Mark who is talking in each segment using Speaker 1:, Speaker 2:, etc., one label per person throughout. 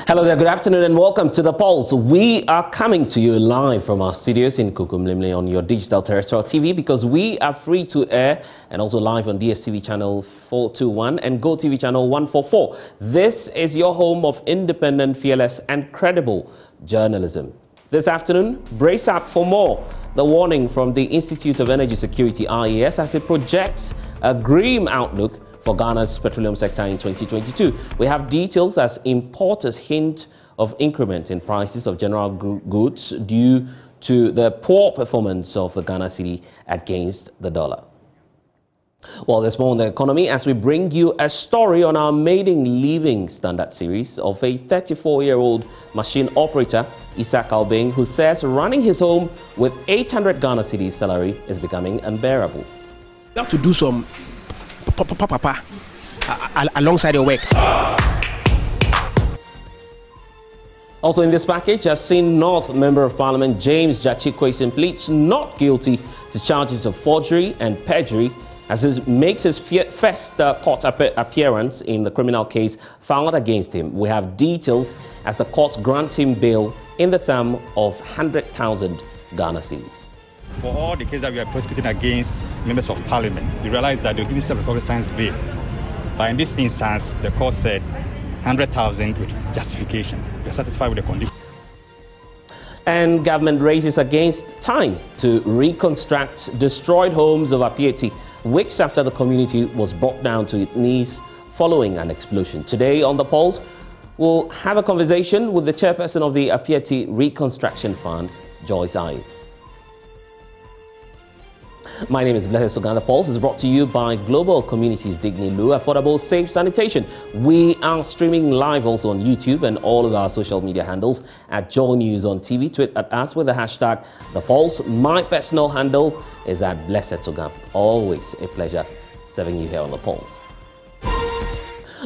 Speaker 1: Hello there, good afternoon and welcome to The Pulse. We are coming to you live from our studios in Kukumlimli on your digital terrestrial TV because we are free to air and also live on DSTV channel 421 and GoTV channel 144. This is your home of independent, fearless and credible journalism. This afternoon, brace up for more. The warning from the Institute of Energy Security, IES, as it projects a grim outlook for Ghana's petroleum sector in 2022. We have details as importers hint of increment in prices of general goods due to the poor performance of the Ghana cedi against the dollar. Well, there's more on the economy as we bring you a story on our Maiden Living Standard series of a 34-year-old machine operator, Isaac Albing, who says running his home with 800 Ghana cedi salary is becoming unbearable.
Speaker 2: You have to do some alongside your work.
Speaker 1: Also in this package, Assin North Member of Parliament James Jachikwesin pleads not guilty to charges of forgery and perjury as he makes his first court appearance in the criminal case filed against him. We have details as the court grants him bail in the sum of 100,000 Ghana cedis.
Speaker 3: For all the cases that we are prosecuting against members of parliament, you realize that they're giving self-recovery science bail. But in this instance, the court said 100,000 with justification. We are satisfied with the condition.
Speaker 1: And government raises against time to reconstruct destroyed homes of Appiatse weeks after the community was brought down to its knees following an explosion. Today on The Pulse, we'll have a conversation with the chairperson of the Appiatse Reconstruction Fund, Joyce Aye. My name is Blessed Soganda. Pulse is brought to you by Global Communities Digny Lu, affordable, safe sanitation. We are streaming live also on YouTube and all of our social media handles at JoyNews on TV. Tweet at us with the hashtag The Pulse. My personal handle is at Blessed Soganda. Always a pleasure serving you here on The Pulse.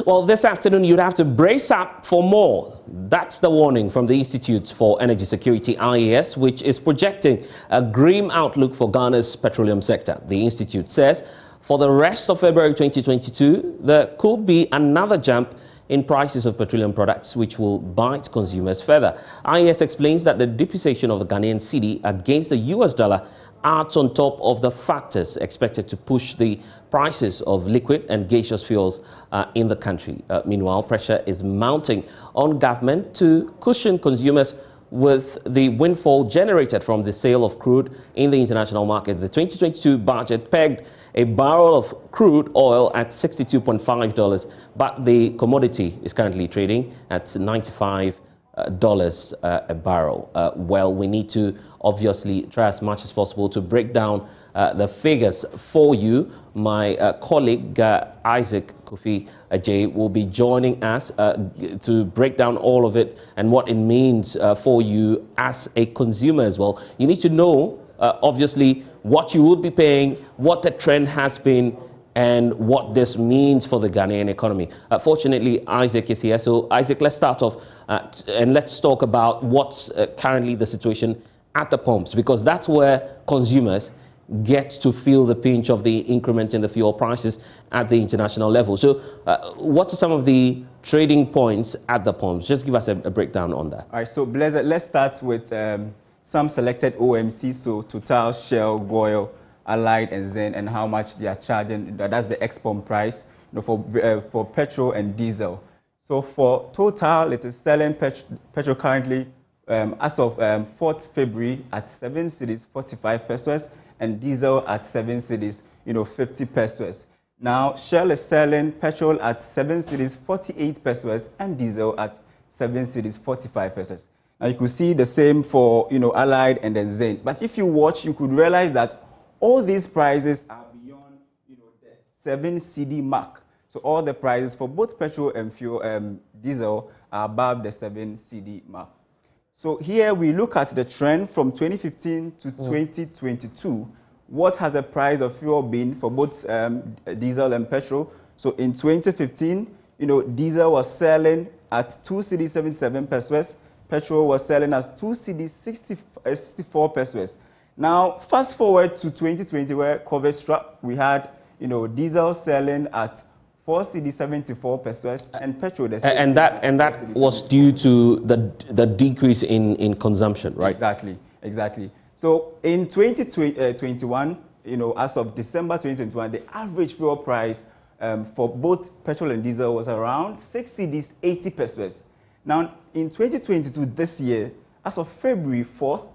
Speaker 1: Well, this afternoon, you'd have to brace up for more. That's the warning from the Institute for Energy Security, IES, which is projecting a grim outlook for Ghana's petroleum sector. The institute says for the rest of February 2022, there could be another jump in prices of petroleum products, which will bite consumers further. IES explains that the depreciation of the Ghanaian cedi against the US dollar adds on top of the factors expected to push the prices of liquid and gaseous fuels in the country. Meanwhile, pressure is mounting on government to cushion consumers with the windfall generated from the sale of crude in the international market. The 2022 budget pegged a barrel of crude oil at $62.5, but the commodity is currently trading at $95 a barrel. Well, we need to obviously try as much as possible to break down the figures for you. My colleague Isaac Kofi Ajay will be joining us to break down all of it and what it means for you as a consumer as well. You need to know obviously what you would be paying, what the trend has been, and what this means for the Ghanaian economy. Fortunately, Isaac is here. So, Isaac, let's start off and let's talk about what's currently the situation at the pumps, because that's where consumers get to feel the pinch of the increment in the fuel prices at the international level. So, what are some of the trading points at the pumps? Just give us a breakdown on that.
Speaker 4: All right, so, Blazer, let's start with some selected OMC, so Total, Shell, Goil, Allied and Zen, and how much they are charging. That's the ex-pump price, for petrol and diesel. So for Total, it is selling petrol currently as of 4th February at 7 cedis 45 pesos and diesel at 7 cedis 50 pesos. Now Shell is selling petrol at 7 cedis 48 pesos and diesel at 7 cedis 45 pesos. Now you could see the same for Allied and then Zen. But if you watch, you could realize that all these prices are beyond, the 7 cedi mark. So all the prices for both petrol and fuel, diesel are above the 7 cedi mark. So here we look at the trend from 2015 to 2022. What has the price of fuel been for both diesel and petrol? So in 2015, diesel was selling at 2 cedi 77 pesos. Petrol was selling at 2 cedi 64 pesos. Now, fast forward to 2020, where COVID struck, we had, diesel selling at 4 cedis 74 pesos, and petrol the same.
Speaker 1: And that was due to the decrease in consumption, right?
Speaker 4: Exactly. So in 2021, as of December 2021, the average fuel price for both petrol and diesel was around 6 cedis 80 pesos. Now in 2022, this year, as of February 4th,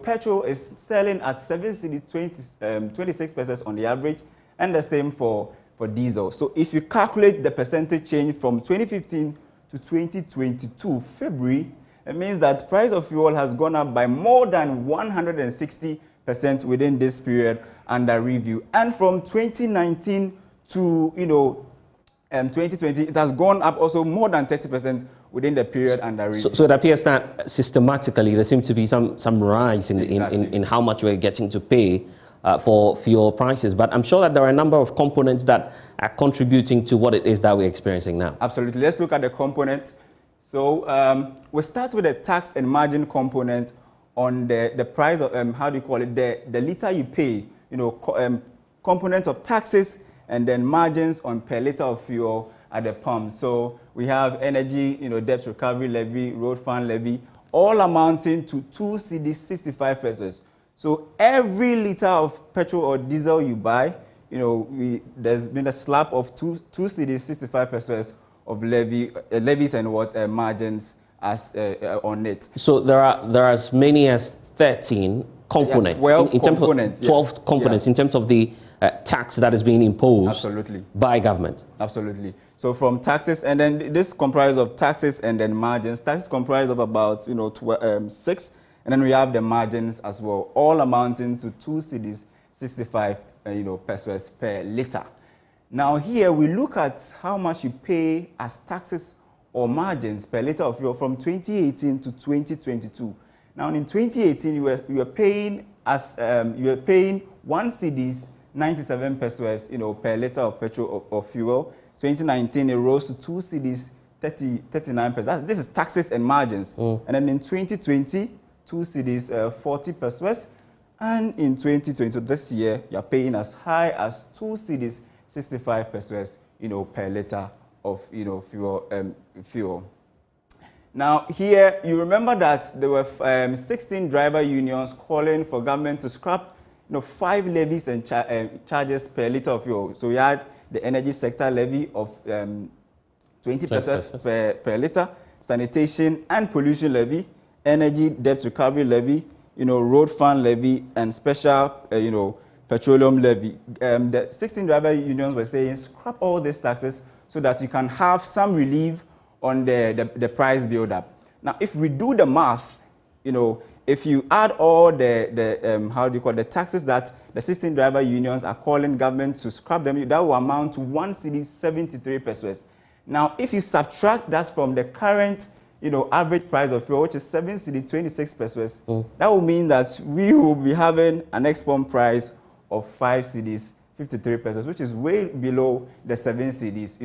Speaker 4: petrol is selling at 7 cedis 26 pesos on the average, and the same for diesel. So if you calculate the percentage change from 2015 to 2022 February, it means that price of fuel has gone up by more than 160% within this period under review. And from 2019 to 2020, it has gone up also more than 30% within the period under review.
Speaker 1: So it appears that systematically there seems to be some rise in how much we're getting to pay for fuel prices. But I'm sure that there are a number of components that are contributing to what it is that we're experiencing now.
Speaker 4: Absolutely. Let's look at the components. So we start with the tax and margin component on the price of, the liter you pay, components of taxes and then margins on per liter of fuel at the pump. So we have energy, debt recovery levy, road fund levy, all amounting to 2 cedis 65 pesos. So every liter of petrol or diesel you buy, there's been a slap of 2 cedis 65 pesos of levies and margins as on it.
Speaker 1: So there are as many as 13 components.
Speaker 4: 12
Speaker 1: components. 12 components in terms of the tax that is being imposed by government.
Speaker 4: Absolutely. So from taxes, and then this comprises of taxes and then margins. Taxes comprise of about 6, and then we have the margins as well, all amounting to 2 cedis 65 pesos per liter. Now here we look at how much you pay as taxes or margins per liter of fuel from 2018 to 2022. Now in 2018 you were paying 1 cedis 97 pesos per liter of petrol or fuel. 2019 it rose to 2 cedis 39 pesos. This is taxes and margins. And then in 2020 2 cedis 40 pesos, and in 2020 this year you're paying as high as 2 cedis 65 pesos per liter of fuel. Now here you remember that there were 16 driver unions calling for government to scrap 5 levies and charges per liter of fuel. So we had the energy sector levy of 20 pesos per liter, sanitation and pollution levy, energy debt recovery levy, road fund levy, and special, petroleum levy. The 16 driver unions were saying scrap all these taxes so that you can have some relief on the price build-up. Now, if we do the math, if you add all the taxes that the 16 driver unions are calling government to scrap them, that will amount to 1 cedis 73 pesos. Now, if you subtract that from the current average price of fuel, which is 7 cedis 26 pesos, that will mean that we will be having an export price of 5 cedis 53 pesos, which is way below the 7 cedis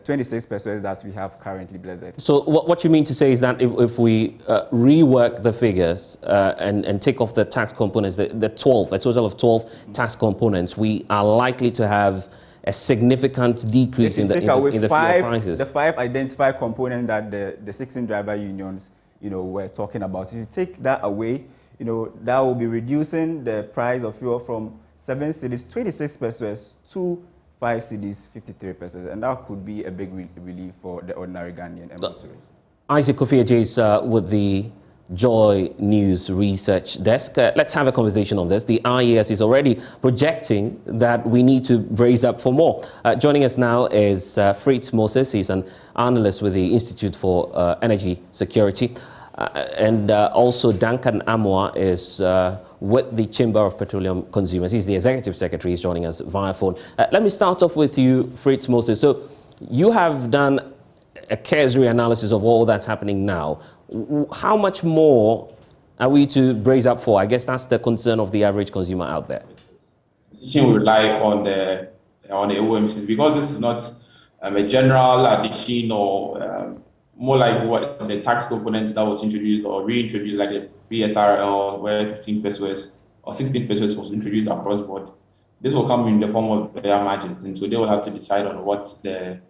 Speaker 4: 26 pesos that we have currently, Blessed.
Speaker 1: So what you mean to say is that if we rework the figures and take off the tax components, a total of 12 tax components, we are likely to have a significant decrease in the fuel prices.
Speaker 4: The 5 identified components that the 16 driver unions were talking about. If you take that away, that will be reducing the price of fuel from 7 cedis 26 pesos to 5 cedis 53 pesos, and that could be a big relief for the ordinary Ghanaian motorists.
Speaker 1: Isaac Kofi is with the Joy News Research Desk. Let's have a conversation on this. The IES is already projecting that we need to brace up for more. Joining us now is Fritz Moses. He's an analyst with the Institute for Energy Security. And also Duncan Amoa is with the Chamber of Petroleum Consumers. He's the Executive Secretary. He's joining us via phone. Let me start off with you, Fritz Moses. So you have done a cursory analysis of all that's happening now. How much more are we to brace up for? I guess that's the concern of the average consumer out there.
Speaker 5: The decision will rely on the OMCs, because this is not a general addition or more like what the tax component that was introduced or reintroduced, like the PSRL, where 15 pesos or 16 pesos was introduced across board. this will come in the form of their margins, and so they will have to decide on what the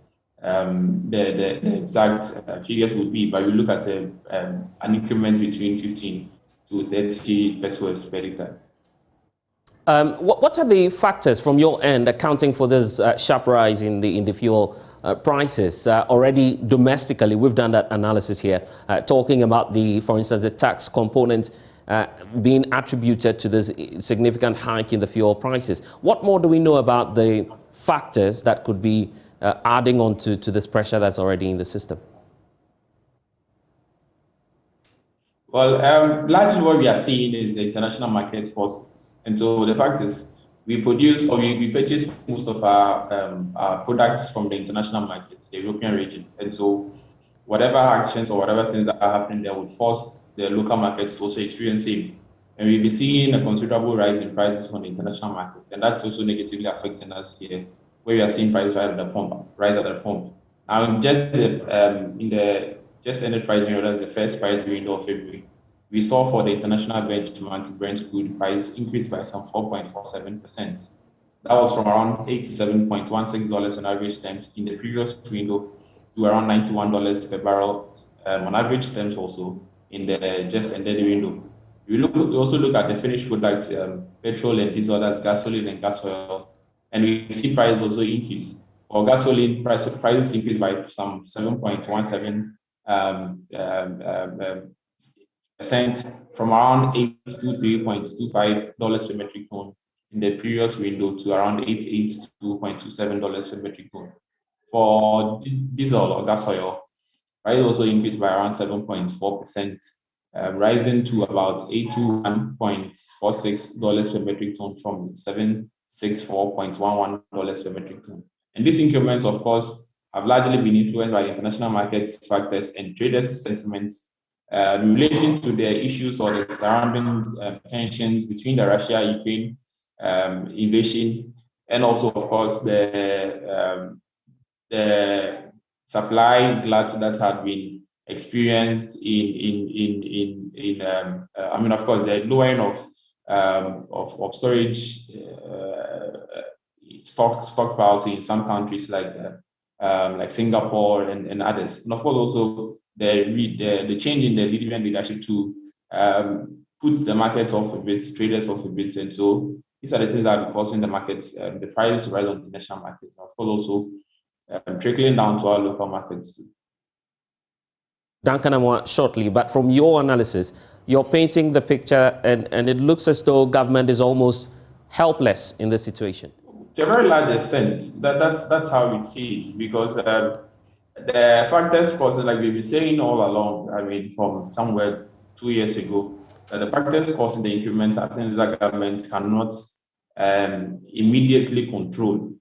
Speaker 5: exact figures will be. But we look at an increment between 15 to 30 pesos per liter.
Speaker 1: What are the factors from your end accounting for this sharp rise in the fuel prices? Already domestically, we've done that analysis here, talking about for instance, the tax component being attributed to this significant hike in the fuel prices. What more do we know about the factors that could be adding on to this pressure that's already in the system?
Speaker 5: Well, largely what we are seeing is the international market forces. And so the fact is we produce or we purchase most of our products from the international market, the European region. And so whatever actions or whatever things that are happening there would force the local markets to also experience same. And we'll be seeing a considerable rise in prices on the international market. And that's also negatively affecting us here, where we are seeing prices rise at the pump. Now, in the just ended price window, that's the first price window of February, we saw for the international benchmark Brent crude price increase by some 4.47%. That was from around $87.16 on average terms in the previous window to around $91 per barrel on average terms also in the just ended window. We also look at the finished product, petrol and diesel, that's gasoline and gas oil, and we see prices also increase. For gasoline, prices increased by some 7.17%, from around $83.25 per metric ton in the previous window to around $82.27 per metric ton. For diesel or gas oil, price also increased by around 7.4%, rising to about $81.46 per metric ton from $764.11 per metric ton. And these increments, of course, have largely been influenced by international market factors and traders' sentiments in relation to the issues or the surrounding tensions between the Russia-Ukraine invasion, and also, of course, the supply glut that had been experienced of course, the lowering of storage stockpiles in some countries like Singapore and others, and of course also the change in the Libyan leadership to put the market off a bit, traders off a bit, and so these are the things that are causing the markets, the prices to rise on the national markets, and of course also trickling down to our local markets too.
Speaker 1: Duncan Amwa shortly, but from your analysis, you're painting the picture and it looks as though government is almost helpless in this situation.
Speaker 5: To a very large extent, that's how we see it, because the factors causing, like we've been saying all along, from somewhere 2 years ago, the factors causing the increment are things that government cannot immediately control.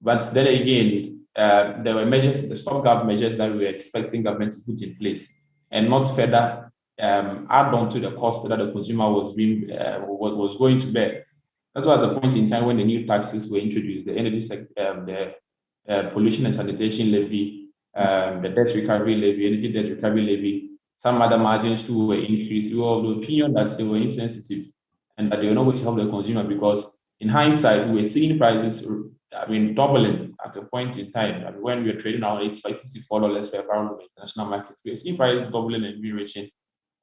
Speaker 5: But then again, there were measures, the stopgap measures that we were expecting government to put in place, and not further add on to the cost that the consumer was going to bear. That was the point in time when the new taxes were introduced: the energy sector, the pollution and sanitation levy, the debt recovery levy, energy debt recovery levy. Some other margins too were increased. We were of the opinion that they were insensitive and that they were not going to help the consumer, because in hindsight, we were seeing prices doubling at a point in time. When we were trading around $54 per barrel in the international market, we were seeing prices doubling and reaching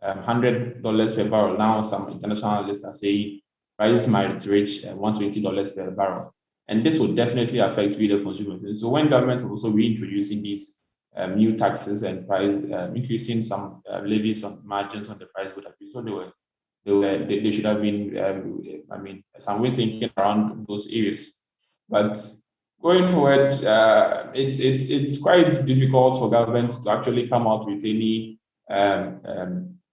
Speaker 5: $100 per barrel. Now some international analysts are saying prices might reach $120 per barrel. And this will definitely affect the consumers. So when government also reintroducing these new taxes and price, increasing some levies on margins on the price, so they should have been, some way thinking around those areas. But going forward, it's quite difficult for government to actually come out with any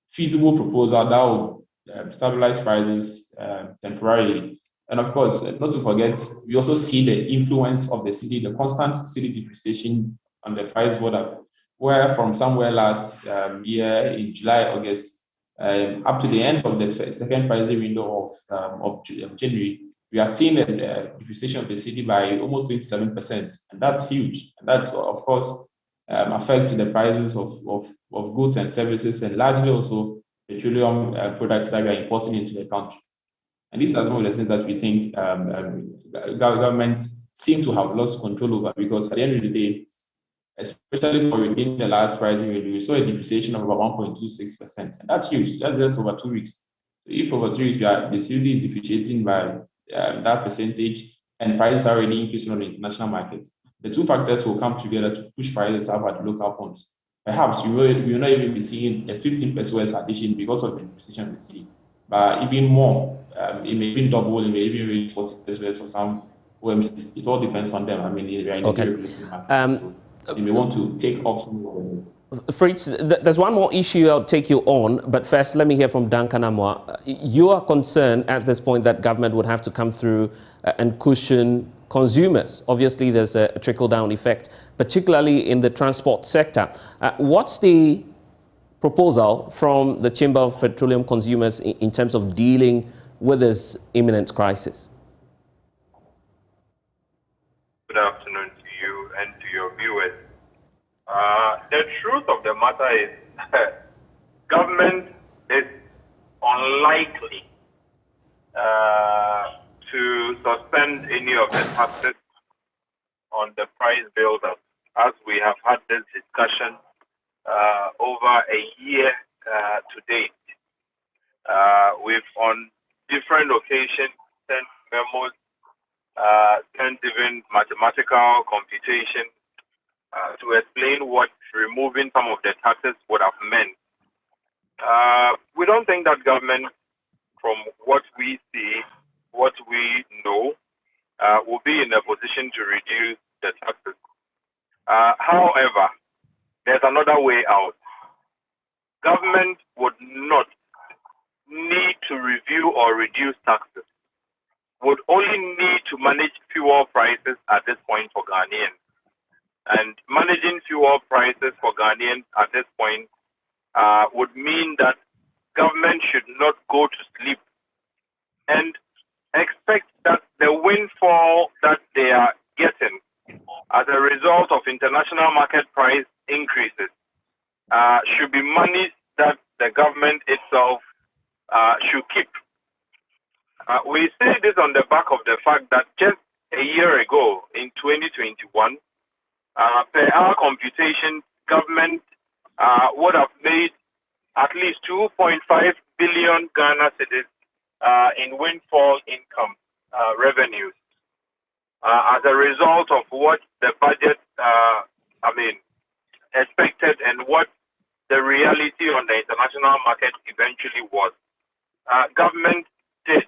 Speaker 5: feasible proposal that will stabilize prices temporarily. And of course, not to forget, we also see the influence of the cedi, the constant cedi depreciation on the price border, where from somewhere last year in July, August, up to the end of the second pricing window of January, we are seeing a depreciation of the cedi by almost 27%, and that's huge. And that's, of course, affects the prices of goods and services, and largely also petroleum products that we are importing into the country. And these are some of the things that we think governments seem to have lost control over, because at the end of the day, especially for within the last pricing review, we saw a depreciation of about 1.26%. And that's huge. That's just over 2 weeks. So if over 3 weeks, the CUD is depreciating by that percentage, and prices are already increasing on the international market, the two factors will come together to push prices up at the local points. Perhaps we will not even be seeing a 15 pesos addition because of the depreciation of the cedi, but even more. It may even double, it may even reach 40 pesos for some OMCs. It all depends on them. I mean, we are in the deregulated market. So if we want to take off some of them.
Speaker 1: Fritz, there's one more issue I'll take you on, but first let me hear from Duncan Amwa. You are concerned at this point that government would have to come through and cushion consumers. Obviously, there's a trickle-down effect, particularly in the transport sector. What's the proposal from the Chamber of Petroleum Consumers in terms of dealing with this imminent crisis?
Speaker 6: Good afternoon to you and to your viewers. The truth of the matter is government is unlikely to suspend any of the taxes on the price build-up, as we have had this discussion over a year to date. We've on different occasions sent memos, sent even mathematical computation to explain what removing some of the taxes would have meant. We don't think that government, from what we see, what we know, will be in a position to reduce the taxes. However, there's another way out. Government would not need to review or reduce taxes, would only need to manage fuel prices at this point for Ghanaians. And managing fuel prices for Ghanaians at this point would mean that government should not go to sleep and expect that the windfall that they are getting as a result of international market price increases should be money that the government itself should keep. We say this on the back of the fact that just a year ago, in 2021, per our computation, government would have made at least 2.5 billion Ghana cedis in windfall income revenues as a result of what the budget, expected and what the reality on the international market eventually was. Government did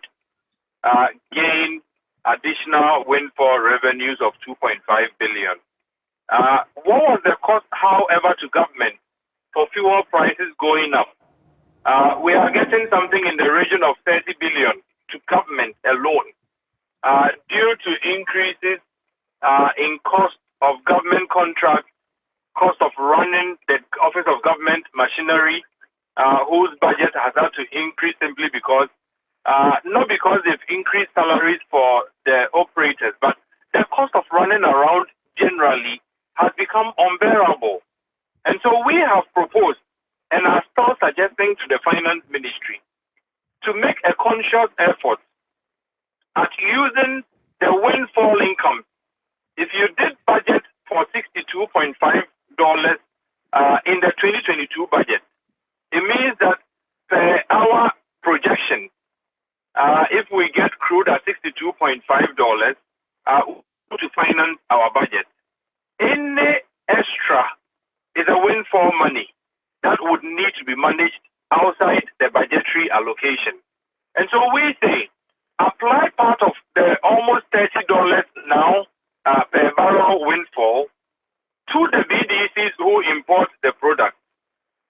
Speaker 6: gain additional windfall revenues of 2.5 billion. What was the cost, however, to government for fuel prices going up? We are getting something in the region of 30 billion to government alone due to increases in cost of government contracts, cost of running the Office of Government machinery, whose budget has had to increase simply because, not because they've increased salaries for the operators, but the cost of running around generally has become unbearable. And so we have proposed and are still suggesting to the Finance Ministry to make a conscious effort at using the windfall income. If you did budget for $62.5 in the 2022 budget, it means that per our projection, if we get crude at $62.5 to finance our budget, any extra is a windfall money that would need to be managed outside the budgetary allocation. And so we say, apply part of the almost $30 now per barrel windfall to the BDCs who import the product.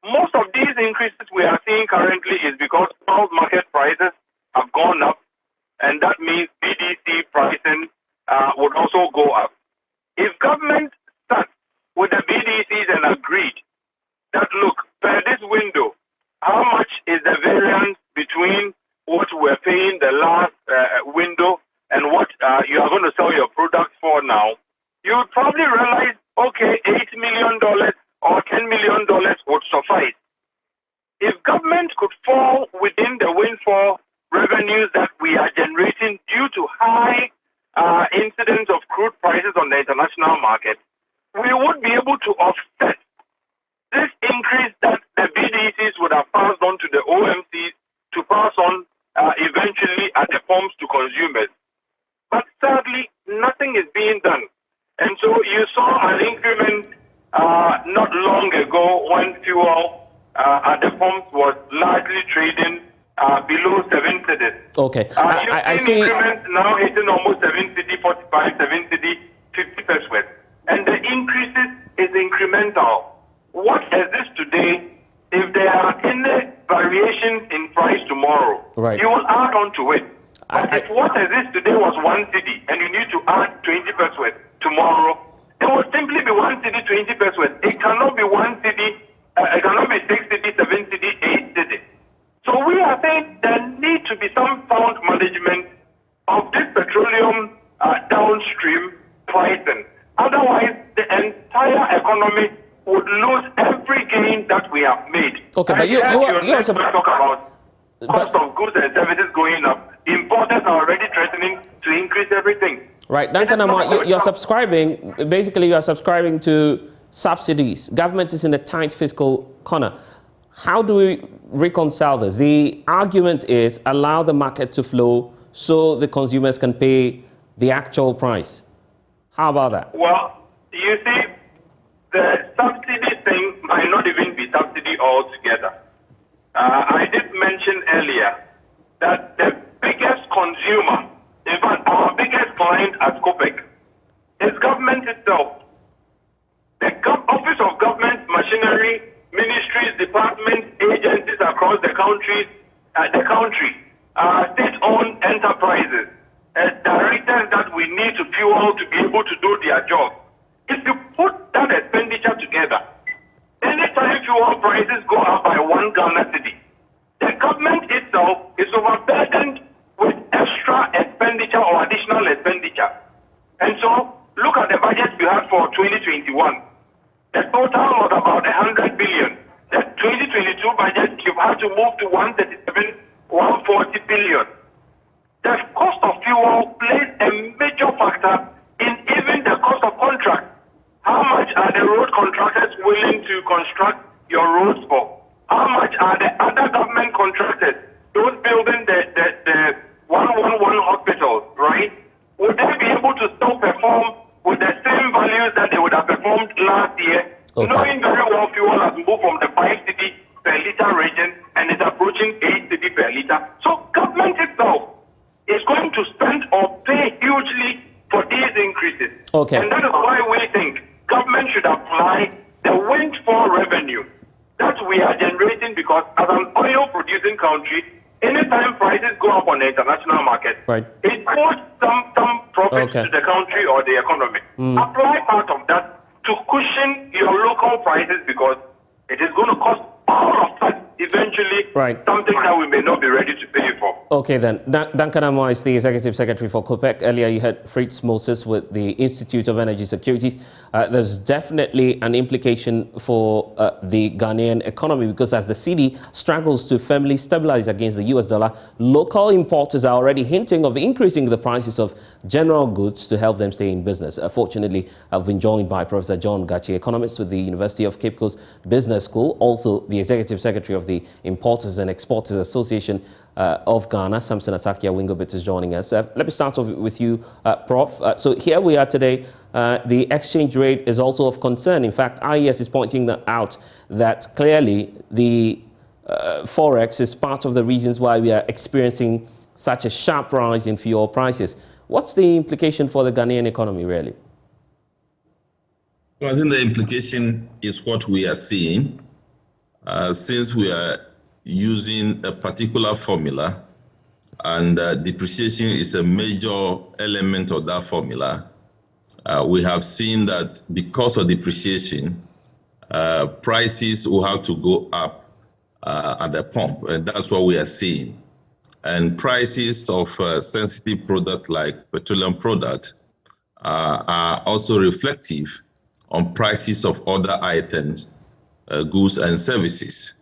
Speaker 6: Most of these increases we are seeing currently is because world market prices have gone up, and that means BDC pricing would also go up. If government sat with the BDCs and agreed that, look, per this window, how much is the variance between what we're paying the last window and what you are going to sell your product for now, you would probably realize, okay, $8 million or $10 million would suffice. If government could fall within the windfall revenues that we are market, we would be able to offset this increase that the BDCs would have passed on to the OMCs to pass on eventually at the pumps to consumers. But sadly, nothing is being done. And so you saw an increment not long ago when fuel at the pumps was largely trading below 7 cedis.
Speaker 1: Okay.
Speaker 6: I see increments now hitting almost 7 cedi, 45, 7 cedi, 50 pesos. And the increases is incremental. What exists today, if there are any variations in price tomorrow,
Speaker 1: right,
Speaker 6: you will add on to it. But if what exists today was 1 cedi and you need to add 20 pesos tomorrow, it will simply be 1 cedi, 20 pesos. It cannot be 1 cedi, it cannot be 6 cedi, 7 cedi, 8 cedi. So we are saying there need to be some sound management of this petroleum downstream pricing. Otherwise, the entire economy would lose every gain that we have made.
Speaker 1: Okay, but you are
Speaker 6: talk about cost of goods and services going up. Importers are already threatening to increase everything.
Speaker 1: Right, Duncan, you're subscribing, basically you are subscribing to subsidies. Government is in a tight fiscal corner. How do we reconcile this? The argument is allow the market to flow so the consumers can pay the actual price. How about that?
Speaker 6: Well, you see, the subsidy thing might not even be subsidy altogether. I did mention earlier that the biggest consumer, in fact, our biggest client at COPEC, is government itself. The Office of Government Machinery, ministries, departments, agencies across the country, state-owned enterprises, directors that we need to fuel to be able to do their job. If you put that expenditure together, anytime fuel prices go up by 1 Ghana cedi, the government itself is overburdened with extra expenditure or additional expenditure. And so, look at the budget you had for 2021. The total was about 100 billion. The 2022 budget, you've had to move to 137, 140 billion. The cost of fuel plays a major factor in even the cost of contract. How much are the road contractors willing to construct your roads for? How much are the other government contractors, those building the 111 hospitals, right? Would they be able to still perform with the same values that they would have performed last year? Okay. Knowing very well fuel has moved from the 5 cedi per litre region and is approaching 8 cedi per litre. So government itself is going to spend or pay hugely for these increases.
Speaker 1: Okay.
Speaker 6: And that is why we think government should apply the windfall revenue that we are generating, because as an oil-producing country, anytime prices go up on the international market,
Speaker 1: right,
Speaker 6: it puts some profits to the country or the economy. Apply part of that to cushion your local prices, because it is going to cost all of us eventually something that we may not be ready to pay for.
Speaker 1: Okay then, Duncan Amoah is the Executive Secretary for COPEC. Earlier you had Fritz Moses with the Institute of Energy Security. There's definitely an implication for the Ghanaian economy, because as the cedi struggles to firmly stabilize against the US dollar, local importers are already hinting of increasing the prices of general goods to help them stay in business. Fortunately, I've been joined by Professor John Gachi, economist with the University of Cape Coast Business School, also the Executive Secretary of the Importers and Exporters Association of Ghana. Samson Asakia Wingobit is joining us. Let me start off with you, Prof. So here we are today. The exchange rate is also of concern. In fact, IES is pointing out that clearly the Forex is part of the reasons why we are experiencing such a sharp rise in fuel prices. What's the implication for the Ghanaian economy, really?
Speaker 5: Well, I think the implication is what we are seeing. Since we are using a particular formula, and depreciation is a major element of that formula, we have seen that because of depreciation, prices will have to go up at the pump, and that's what we are seeing. And prices of sensitive products like petroleum products are also reflective on prices of other items, goods and services.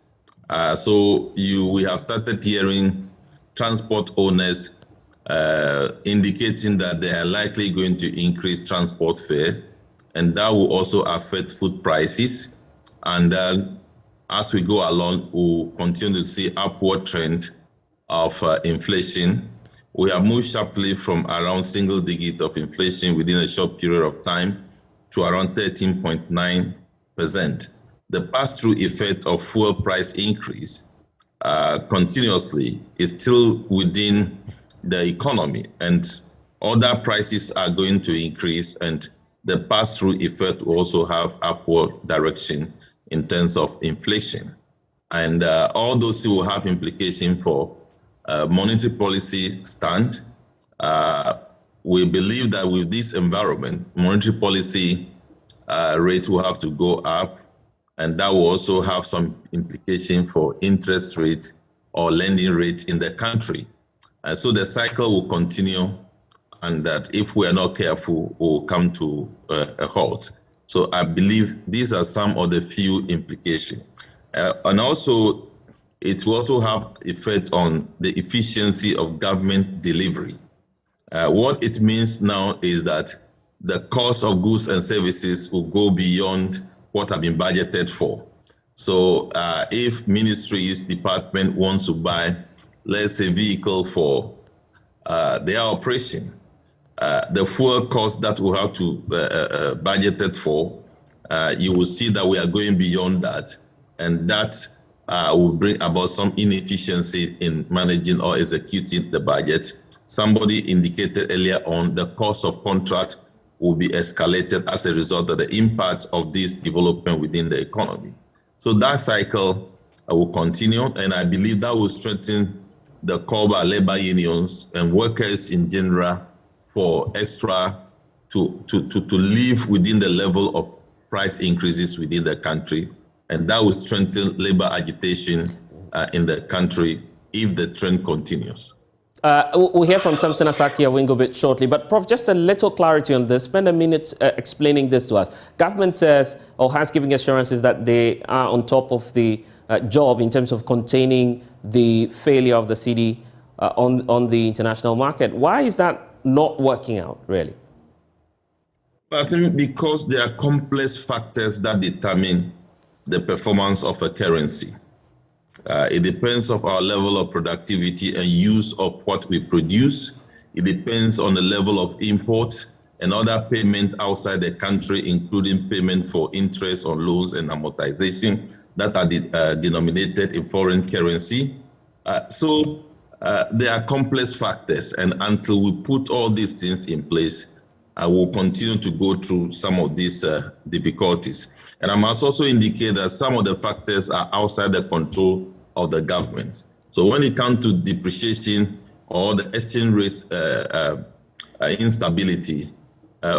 Speaker 5: So we have started hearing transport owners indicating that they are likely going to increase transport fares
Speaker 7: and that will also affect food prices. And as we go along, we'll continue to see upward trend of inflation. We have moved sharply from around single digit of inflation within a short period of time to around 13.9%. The pass-through effect of fuel price increase continuously is still within the economy, and other prices are going to increase, and the pass-through effect will also have upward direction in terms of inflation. And all those will have implication for monetary policy stand. We believe that with this environment, monetary policy rate will have to go up, and that will also have some implication for interest rate or lending rate in the country. So the cycle will continue, and that if we are not careful, will come to a halt. So I believe these are some of the few implications. And also, it will also have effect on the efficiency of government delivery. What it means now is that the cost of goods and services will go beyond what have been budgeted for. So if ministries, department wants to buy, let's say, vehicle for their operation, the fuel cost that we have to budgeted for, you will see that we are going beyond that, and that will bring about some inefficiency in managing or executing the budget. Somebody indicated earlier on the cost of contract will be escalated as a result of the impact of this development within the economy. So that cycle will continue, and I believe that will strengthen the call by labor unions and workers in general for extra to live within the level of price increases within the country, and that will strengthen labor agitation in the country if the trend continues.
Speaker 1: We'll hear from Samson Assakia-Wingobit shortly, but Prof, just a little clarity on this. Spend a minute explaining this to us. Government says, or has given assurances that they are on top of the job in terms of containing the failure of the cedi on the international market. Why is that not working out, really?
Speaker 7: I think because there are complex factors that determine the performance of a currency. It depends on our level of productivity and use of what we produce. It depends on the level of import and other payments outside the country, including payment for interest on loans and amortization that are denominated in foreign currency. So there are complex factors, and until we put all these things in place, I will continue to go through some of these difficulties. And I must also indicate that some of the factors are outside the control of the government. So when it comes to depreciation or the exchange rate instability,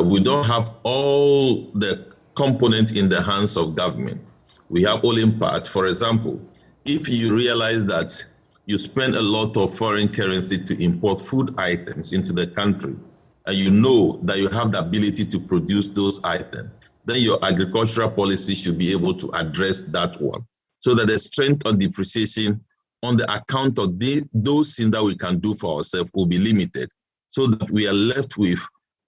Speaker 7: we don't have all the components in the hands of government. We have all in part. For example, if you realize that you spend a lot of foreign currency to import food items into the country, and you know that you have the ability to produce those items, then your agricultural policy should be able to address that one, so that the strength on depreciation on the account of those things that we can do for ourselves will be limited, so that we are left with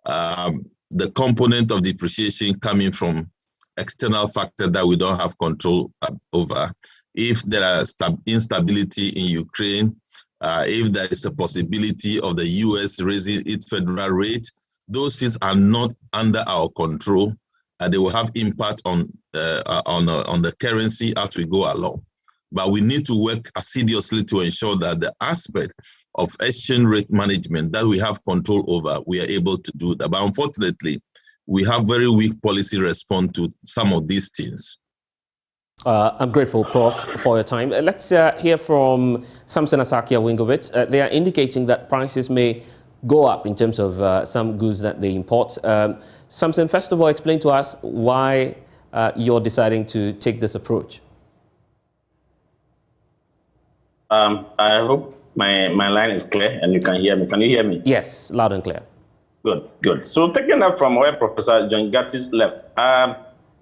Speaker 7: the component of depreciation coming from external factors that we don't have control over. If there is instability in Ukraine, if there is a possibility of the US raising its federal rate, those things are not under our control, and they will have impact on the currency as we go along. But we need to work assiduously to ensure that the aspect of exchange rate management that we have control over, we are able to do that. But unfortunately, we have very weak policy response to some of these things.
Speaker 1: I'm grateful, Prof, for your time. Let's hear from Samson Assakia-Wingobit. They are indicating that prices may go up in terms of some goods that they import. Samson, first of all, explain to us why you're deciding to take this approach.
Speaker 8: I hope my line is clear and you can hear me. Can you hear me?
Speaker 1: Yes, loud and clear.
Speaker 8: Good, good. So taking up from where Professor John Gattis left,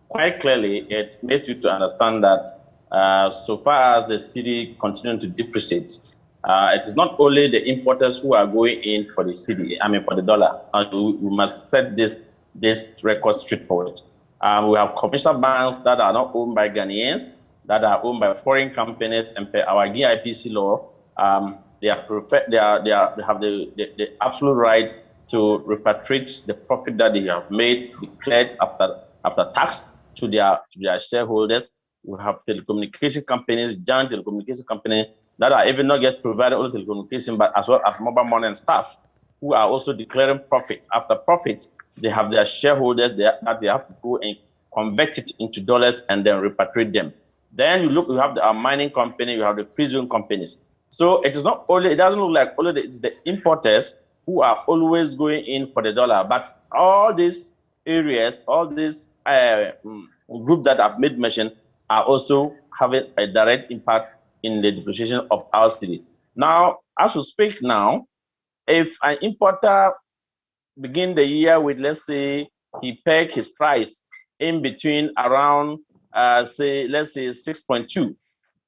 Speaker 8: quite clearly, it made you to understand that so far as the cedi continues to depreciate, it is not only the importers who are going in for the cedi, I mean for the dollar. We must set this this record straightforward. We have commercial banks that are not owned by Ghanaians, that are owned by foreign companies, and per our GIPC law, they have the absolute right to repatriate the profit that they have made, declared after tax to their shareholders. We have telecommunication companies, giant telecommunication companies that are even not yet provided only telecommunication, but as well as mobile money and staff, who are also declaring profit. After profit, they have their shareholders that they have to go and convert it into dollars and then repatriate them. Then you have our mining company, you have the prison companies. So it is not only, it doesn't look like only it's the importers who are always going in for the dollar, but all these areas, all these groups that I've made mention are also having a direct impact in the depreciation of our city. Now, as we speak now, if an importer begin the year with, let's say, he peg his price in between around, let's say 6.2,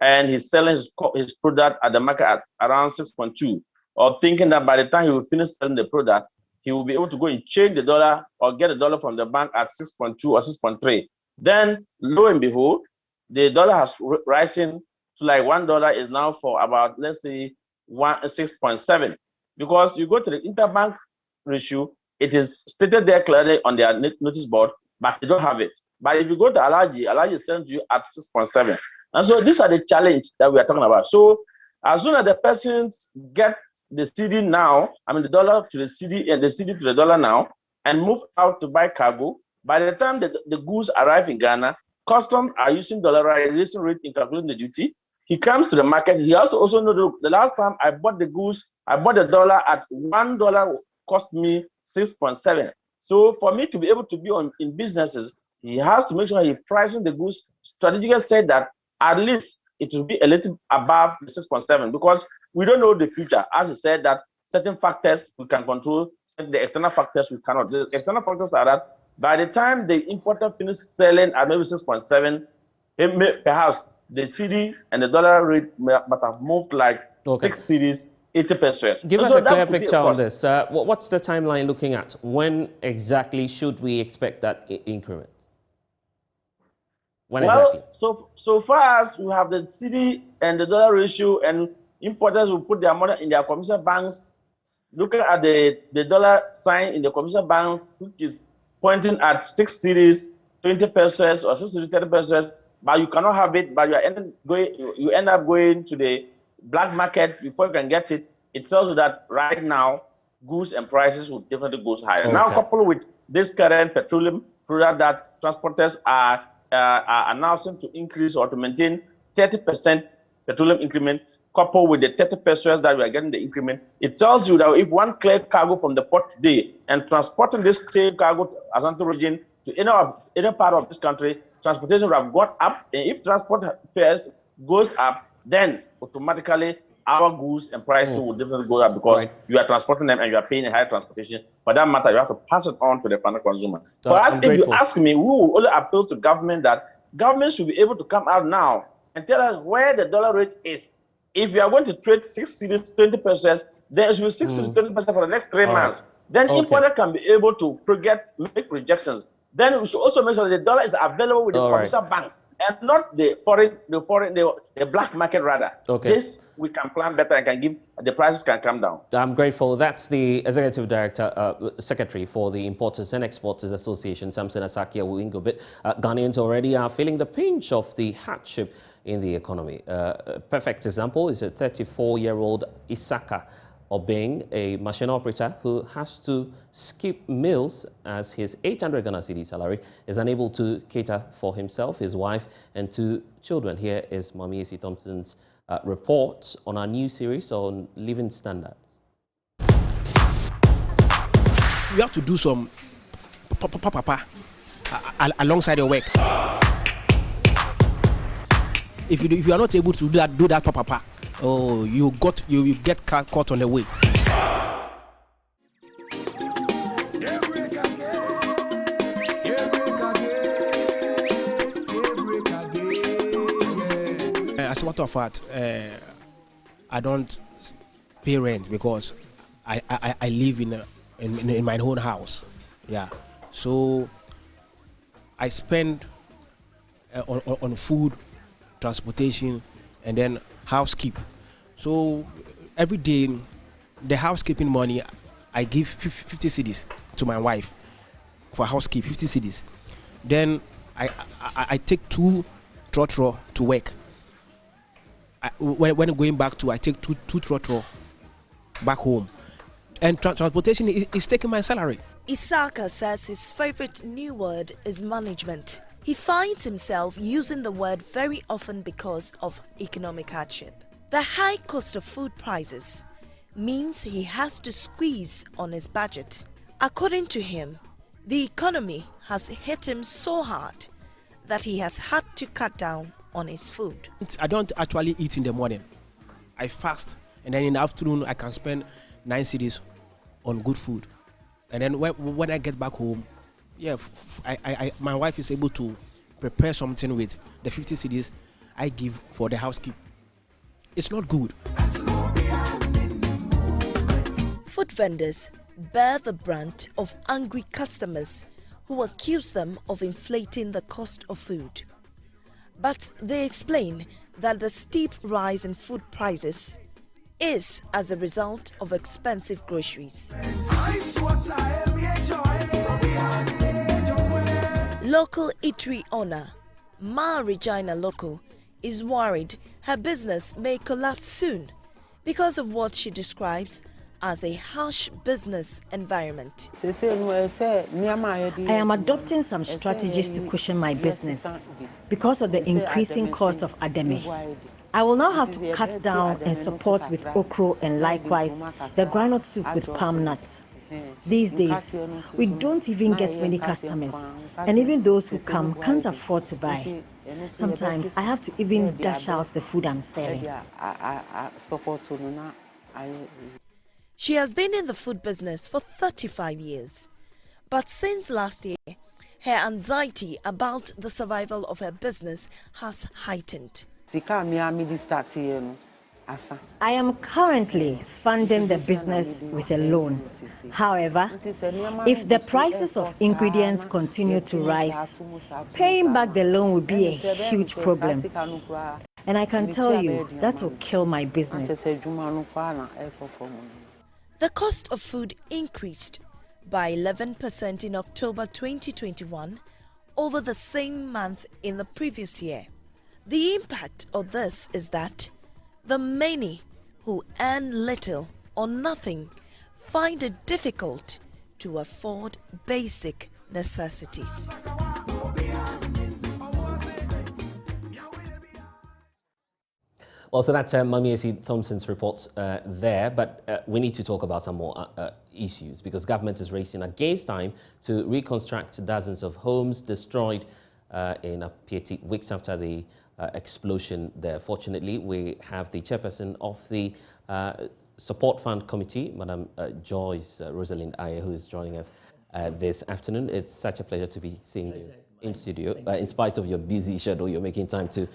Speaker 8: and he's selling his product at the market at around 6.2, or thinking that by the time he will finish selling the product, he will be able to go and change the dollar or get a dollar from the bank at 6.2 or 6.3. Then, lo and behold, the dollar has risen to like $1 is now for about, let's say, 6.7. Because you go to the interbank ratio, it is stated there clearly on their notice board, but they don't have it. But if you go to Alaji is telling you at 6.7. And so these are the challenge that we are talking about. So as soon as the persons get the CD now, I mean the dollar to the CD and the CD to the dollar now, and move out to buy cargo, by the time the goods arrive in Ghana, customs are using dollarization rate in calculating the duty. He comes to the market. He has to also know the last time I bought the goods, I bought the dollar at $1 cost me 6.7. So for me to be able to be in businesses, he has to make sure he pricing the goods strategically, said that at least it will be a little above the 6.7, because we don't know the future. As he said, that certain factors we can control, the external factors we cannot. The external factors are that by the time the importer finishes selling at maybe 6.7, perhaps the CD and the dollar rate might have moved like 6 cedis, 80 pesos.
Speaker 1: Give us a clear picture on this. What's the timeline looking at? When exactly should we expect that increment? When exactly?
Speaker 8: So far as we have the CD and the dollar ratio, and importers will put their money in their commercial banks, looking at the dollar sign in the commercial banks, which is pointing at 6 cedis, 20 pesos or 6 cedis, 30 pesos, but you cannot have it, but you end up going to the black market before you can get it. It tells you that right now, goods and prices will definitely go higher. Okay. Now, coupled with this current petroleum product that transporters are announcing to increase or to maintain 30% petroleum increment, coupled with the 30 pesos that we are getting the increment, it tells you that if one cleared cargo from the port today and transporting this same cargo to Asante region to any part of this country, transportation would have gone up. And if transport fares goes up, then automatically our goods and price too will definitely go up, because you are transporting them and you are paying a higher transportation. For that matter, you have to pass it on to the final consumer. But if you ask me, we will only appeal to government that government should be able to come out now and tell us where the dollar rate is. If you are going to trade 6 cedis, 20 pesos, then it should be 6 cedis, 20 pesos for the next 3 months. Then importer can be able to make projections. Then we should also make sure that the dollar is available with the commercial banks and not the black market rather. This we can plan better and can give, the prices can come down. I'm
Speaker 1: grateful. That's the Executive Director, Secretary for the Importers and Exporters Association, Samson Asakia Wingobit. Ghanaians already are feeling the pinch of the hardship in the economy. A perfect example is a 34-year-old Isaka Obeng, a machine operator who has to skip meals as his 800 Ghana cedi salary is unable to cater for himself, his wife, and 2 children. Here is Mami Esi Thompson's report on our new series on living standards.
Speaker 2: You have to do some alongside your work. If you are not able to do that oh, you get caught on the way. As a matter of fact, I don't pay rent because I live in my own house. Yeah, So I spend on food, transportation, and then housekeep. So every day, the housekeeping money, I give 50 cedis to my wife for housekeep, 50 cedis. Then I take 2 trotro to work. When I'm going back to, I take two trotro back home. And transportation is taking my salary.
Speaker 9: Isaka says his favorite new word is management. He finds himself using the word very often because of economic hardship. The high cost of food prices means he has to squeeze on his budget. According to him, the economy has hit him so hard that he has had to cut down on his food.
Speaker 2: I don't actually eat in the morning. I fast, and then in the afternoon I can spend 9 cedis on good food. And then when I get back home, yeah, my wife is able to prepare something with the 50 cedis I give for the housekeep. It's not good.
Speaker 9: Food vendors bear the brunt of angry customers who accuse them of inflating the cost of food. But they explain that the steep rise in food prices is as a result of expensive groceries. Local eatery owner Ma Regina Loco is worried her business may collapse soon because of what she describes as a harsh business environment.
Speaker 10: I am adopting some strategies to cushion my business because of the increasing cost of ademi. I will now have to cut down and support with okro and likewise the groundnut soup with palm nuts. These days, we don't even get many customers, and even those who come can't afford to buy. Sometimes I have to even dash out the food I'm selling.
Speaker 9: She has been in the food business for 35 years. But since last year, her anxiety about the survival of her business has heightened.
Speaker 10: I am currently funding the business with a loan. However, if the prices of ingredients continue to rise, paying back the loan will be a huge problem. And I can tell you that will kill my business.
Speaker 9: The cost of food increased by 11% in October 2021 over the same month in the previous year. The impact of this is that the many who earn little or nothing find it difficult to afford basic necessities.
Speaker 1: Well, so that's Appiatse Thompson's report there, but we need to talk about some more issues because government is racing against time to reconstruct dozens of homes destroyed in Appiatse weeks after the explosion there. Fortunately, we have the chairperson of the Support Fund Committee, Madam Joyce Rosalind Aye, who is joining us this afternoon. It's such a pleasure to be seeing you in studio. In spite of your busy schedule, you're making time to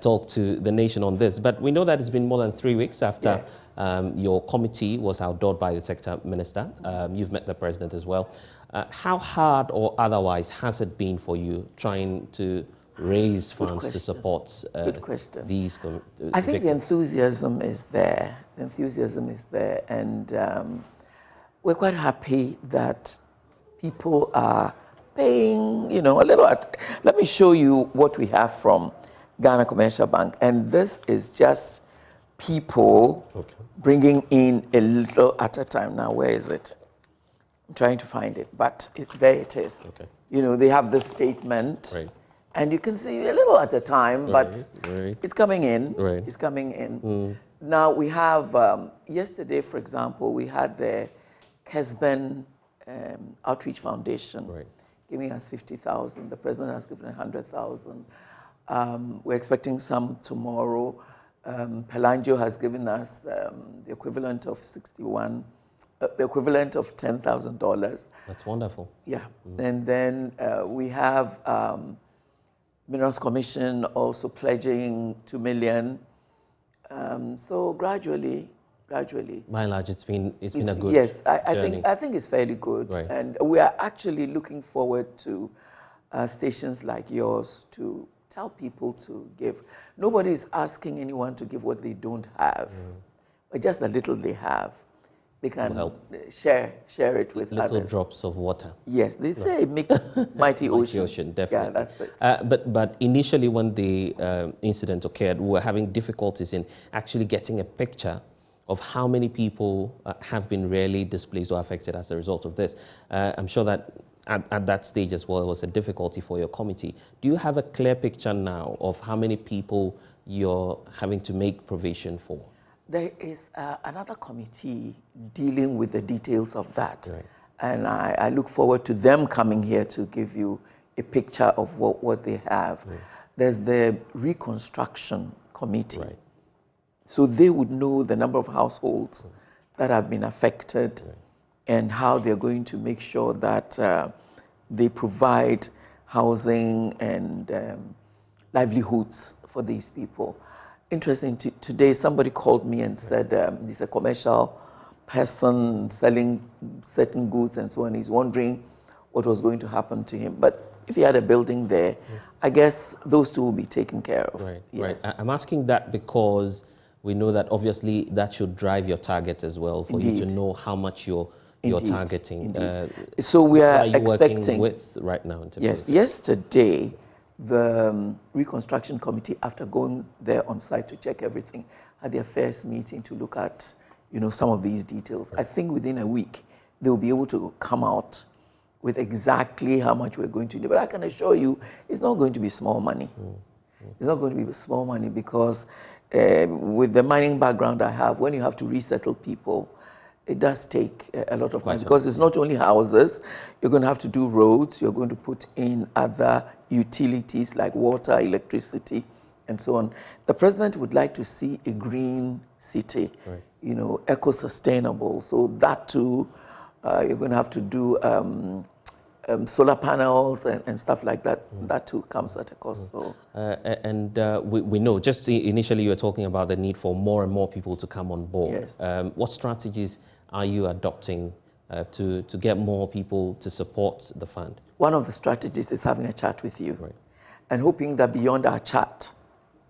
Speaker 1: talk to the nation on this. But we know that it's been more than 3 weeks after your committee was outdoored by the sector minister. You've met the president as well. How hard or otherwise has it been for you trying to raise funds to support these
Speaker 11: I think the enthusiasm is there. The enthusiasm is there, and we're quite happy that people are paying, you know, a little. Let me show you what we have from Ghana Commercial Bank, and this is just people bringing in a little at a time. Now, where is it? I'm trying to find it, but there it is. You know, they have this statement. And you can see a little at a time, but it's coming in. It's coming in. Now we have, yesterday, for example, we had the Kesben Outreach Foundation giving us 50,000. The president has given 100,000. We're expecting some tomorrow. Pelangio has given us the equivalent of the equivalent of $10,000.
Speaker 1: That's wonderful.
Speaker 11: Yeah. And then we have Minerals Commission also pledging 2 million. So gradually, gradually.
Speaker 1: By and large, it's been a good
Speaker 11: yes. I think it's fairly good,
Speaker 1: right.
Speaker 11: and we are actually looking forward to stations like yours to tell people to give. Nobody is asking anyone to give what they don't have, but just the little they have, they can share it with
Speaker 1: little
Speaker 11: others.
Speaker 1: drops of water.
Speaker 11: Yes, they say make mighty ocean.
Speaker 1: Definitely.
Speaker 11: Yeah, that's it.
Speaker 1: But initially, when the incident occurred, we were having difficulties in actually getting a picture of how many people have been really displaced or affected as a result of this. I'm sure that at that stage as well, it was a difficulty for your committee. Do you have a clear picture now of how many people you're having to make provision for?
Speaker 11: There is another committee dealing with the details of that.
Speaker 1: Right.
Speaker 11: And I look forward to them coming here to give you a picture of what they have. Right. There's the reconstruction committee. Right. So they would know the number of households that have been affected and how they're going to make sure that they provide housing and livelihoods for these people. Interesting, today somebody called me and said he's a commercial person selling certain goods and so on. He's wondering what was going to happen to him. But if he had a building there, I guess those two will be taken care of.
Speaker 1: Right,
Speaker 11: yes.
Speaker 1: right. I'm asking that because we know that obviously that should drive your target as well for
Speaker 11: Indeed.
Speaker 1: you to know how much you're targeting.
Speaker 11: So we are
Speaker 1: expecting
Speaker 11: working
Speaker 1: with right now. In terms
Speaker 11: yes,
Speaker 1: of
Speaker 11: yesterday the reconstruction committee, after going there on site to check everything, had their first meeting to look at, some of these details. Right. I think within a week they will be able to come out with exactly how much we're going to do. But I can assure you, it's not going to be small money. It's not going to be small money because with the mining background I have, when you have to resettle people, it does take a lot of money because it's not only houses. You're going to have to do roads. You're going to put in other utilities like water, electricity, and so on. The president would like to see a green city, right. Eco-sustainable. So that too, you're going to have to do solar panels and stuff like that. That too comes at a cost. So.
Speaker 1: We know, just initially you were talking about the need for more and more people to come on board.
Speaker 11: Yes.
Speaker 1: What strategies are you adopting to get more people to support the fund?
Speaker 11: One of the strategies is having a chat with you,
Speaker 1: right.
Speaker 11: and hoping that beyond our chat,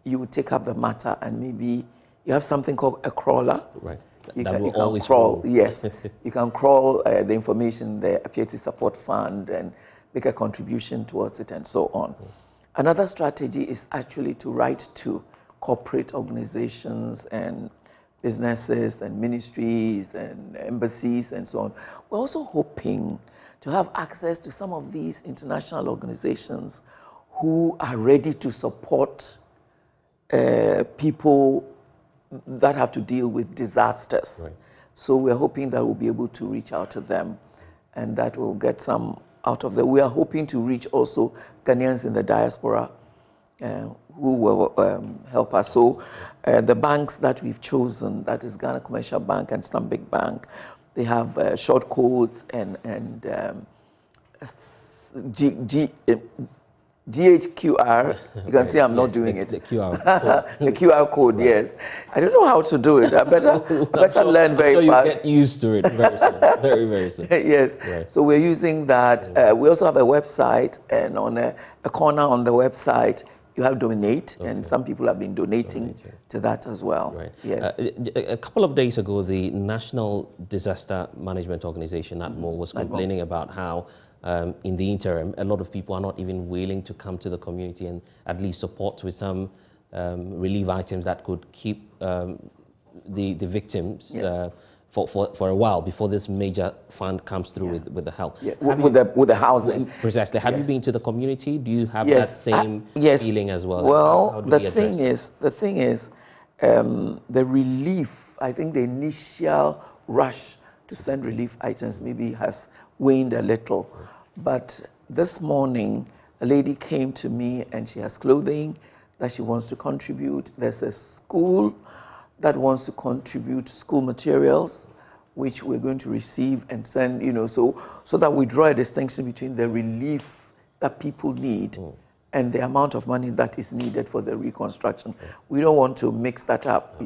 Speaker 11: you would take up the matter and maybe you have something called a crawler.
Speaker 1: Right.
Speaker 11: You
Speaker 1: that
Speaker 11: can,
Speaker 1: will
Speaker 11: you can
Speaker 1: always
Speaker 11: crawl. Yes, you can crawl the information, the Appiatse Support Fund, and make a contribution towards it, and so on. Another strategy is actually to write to corporate organizations and businesses and ministries and embassies and so on. We're also hoping to have access to some of these international organizations who are ready to support people that have to deal with disasters. Right. So we're hoping that we'll be able to reach out to them and that will get some out of them. We are hoping to reach also Ghanaians in the diaspora who will help us. So the banks that we've chosen, that is Ghana Commercial Bank and Stanbic Bank, they have short codes and GHQR. You can see I'm not doing it.
Speaker 1: The QR code.
Speaker 11: The QR code, right. Yes. I don't know how to do it. I better learn very fast.
Speaker 1: You get used to it very soon. Very, very soon.
Speaker 11: Yes. Right. So we're using that. We also have a website, and on a corner on the website, you have donate, and some people have been donating to that as well.
Speaker 1: Right.
Speaker 11: Yes.
Speaker 1: A couple of days ago, the National Disaster Management Organization, NADMO, was complaining about how in the interim, a lot of people are not even willing to come to the community and at least support with some relief items that could keep the victims for a while before this major fund comes through with the help.
Speaker 11: Yeah. With the housing.
Speaker 1: Precisely. Have you been to the community? Do you have that same feeling as well?
Speaker 11: Well, the thing is, the relief, I think the initial rush to send relief items maybe has waned a little. But this morning, a lady came to me and she has clothing that she wants to contribute. There's a school that wants to contribute school materials, which we're going to receive and send, so that we draw a distinction between the relief that people need and the amount of money that is needed for the reconstruction. We don't want to mix that up,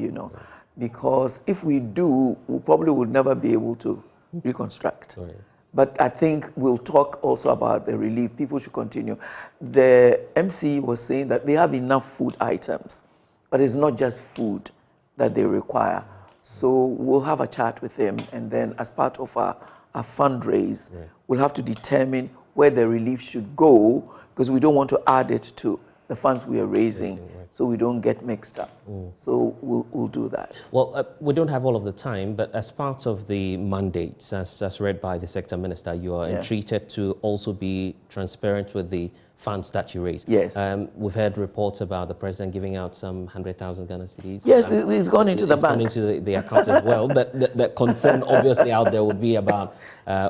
Speaker 11: because if we do, we probably would never be able to reconstruct. Right. But I think we'll talk also about the relief. People should continue. The MC was saying that they have enough food items, but it's not just food that they require. So we'll have a chat with him, and then as part of our fundraise, we'll have to determine where the relief should go, because we don't want to add it to the funds we are raising, so we don't get mixed up. So we'll do that.
Speaker 1: Well, we don't have all of the time, but as part of the mandates, as read by the sector minister, you are entreated to also be transparent with the funds that you raise.
Speaker 11: Yes.
Speaker 1: We've heard reports about the president giving out some 100,000 Ghana cedis.
Speaker 11: Yes, it's gone into the bank.
Speaker 1: It's gone into the account as well. But the concern obviously out there would be about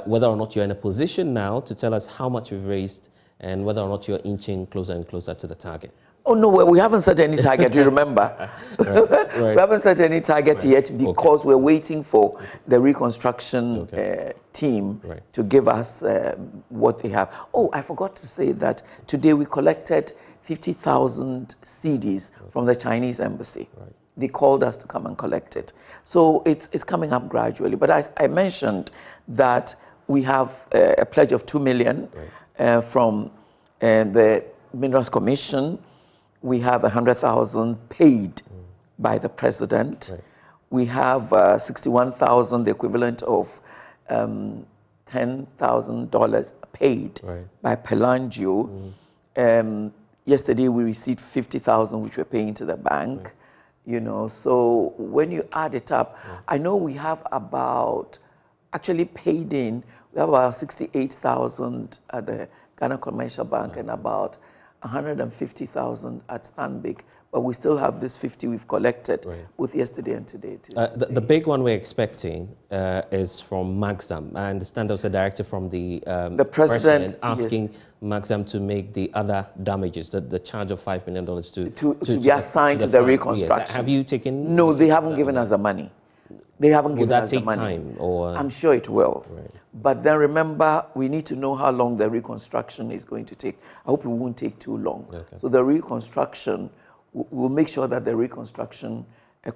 Speaker 1: whether or not you're in a position now to tell us how much you've raised and whether or not you're inching closer and closer to the target.
Speaker 11: Oh, no, we haven't set any target, you remember? Right. We haven't set any target yet because we're waiting for the reconstruction team to give us what they have. Oh, I forgot to say that today we collected 50,000 CDs from the Chinese embassy. Right. They called us to come and collect it. So it's coming up gradually. But as I mentioned that we have a pledge of 2 million from the Minerals Commission. We have 100,000 paid by the president. Right. We have 61,000, the equivalent of $10,000 paid by Pelangio. Yesterday we received 50,000, which we're paying to the bank. Right. You know, so when you add it up, I know we have about, actually paid in, we have about 68,000 at the Ghana Commercial Bank and about 150,000 at Stanbic, but we still have this 50 we've collected with yesterday and today too.
Speaker 1: The big one we're expecting is from Maxam. I understand there was a directive from the president asking Maxam to make the other damages, the charge of $5 million to
Speaker 11: be assigned to the reconstruction.
Speaker 1: Yes. Have you taken?
Speaker 11: No, they haven't given us the money. They haven't given us the money.
Speaker 1: Will that take time? Or?
Speaker 11: I'm sure it will. Right. But then remember, we need to know how long the reconstruction is going to take. I hope it won't take too long. Okay. So the reconstruction, we'll make sure that the reconstruction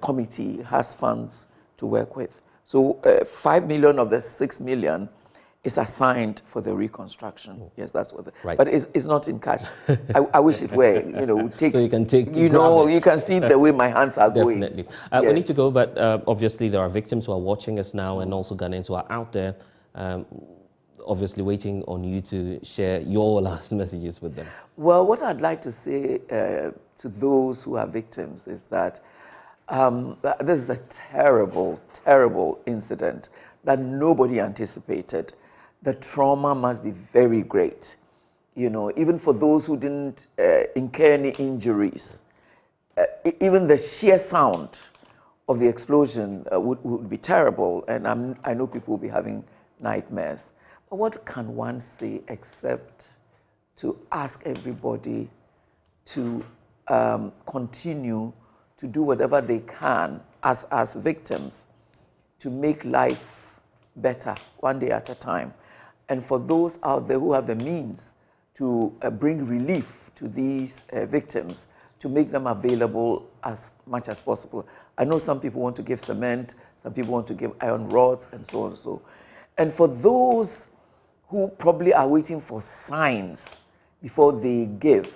Speaker 11: committee has funds to work with. So 5 million of the 6 million is assigned for the reconstruction. Yes, that's what. But it's not in cash. I wish it were. You know, take.
Speaker 1: So you can take.
Speaker 11: You know, you can see the way my hands are going.
Speaker 1: Definitely. We need to go, but obviously there are victims who are watching us now, and also Ghanaians who are out there, obviously waiting on you to share your last messages with them.
Speaker 11: Well, what I'd like to say to those who are victims is that this is a terrible, terrible incident that nobody anticipated. The trauma must be very great, you know, even for those who didn't incur any injuries. Even the sheer sound of the explosion would be terrible, and I know people will be having nightmares. But what can one say except to ask everybody to continue to do whatever they can as victims to make life better one day at a time. And for those out there who have the means to bring relief to these victims, to make them available as much as possible. I know some people want to give cement, some people want to give iron rods, and so on and so. And for those who probably are waiting for signs before they give,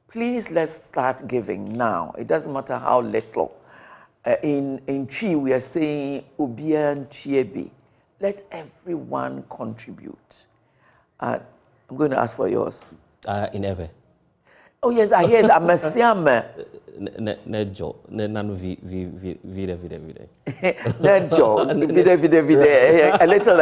Speaker 11: please let's start giving now. It doesn't matter how little. In Chi, we are saying, Obian Chiebi. Let everyone contribute. I'm going to ask for yours.
Speaker 1: In Eve.
Speaker 11: Oh, yes, yes, I'm a siame.
Speaker 1: Nejo, nanu vide.
Speaker 11: Nejo, vide. A little.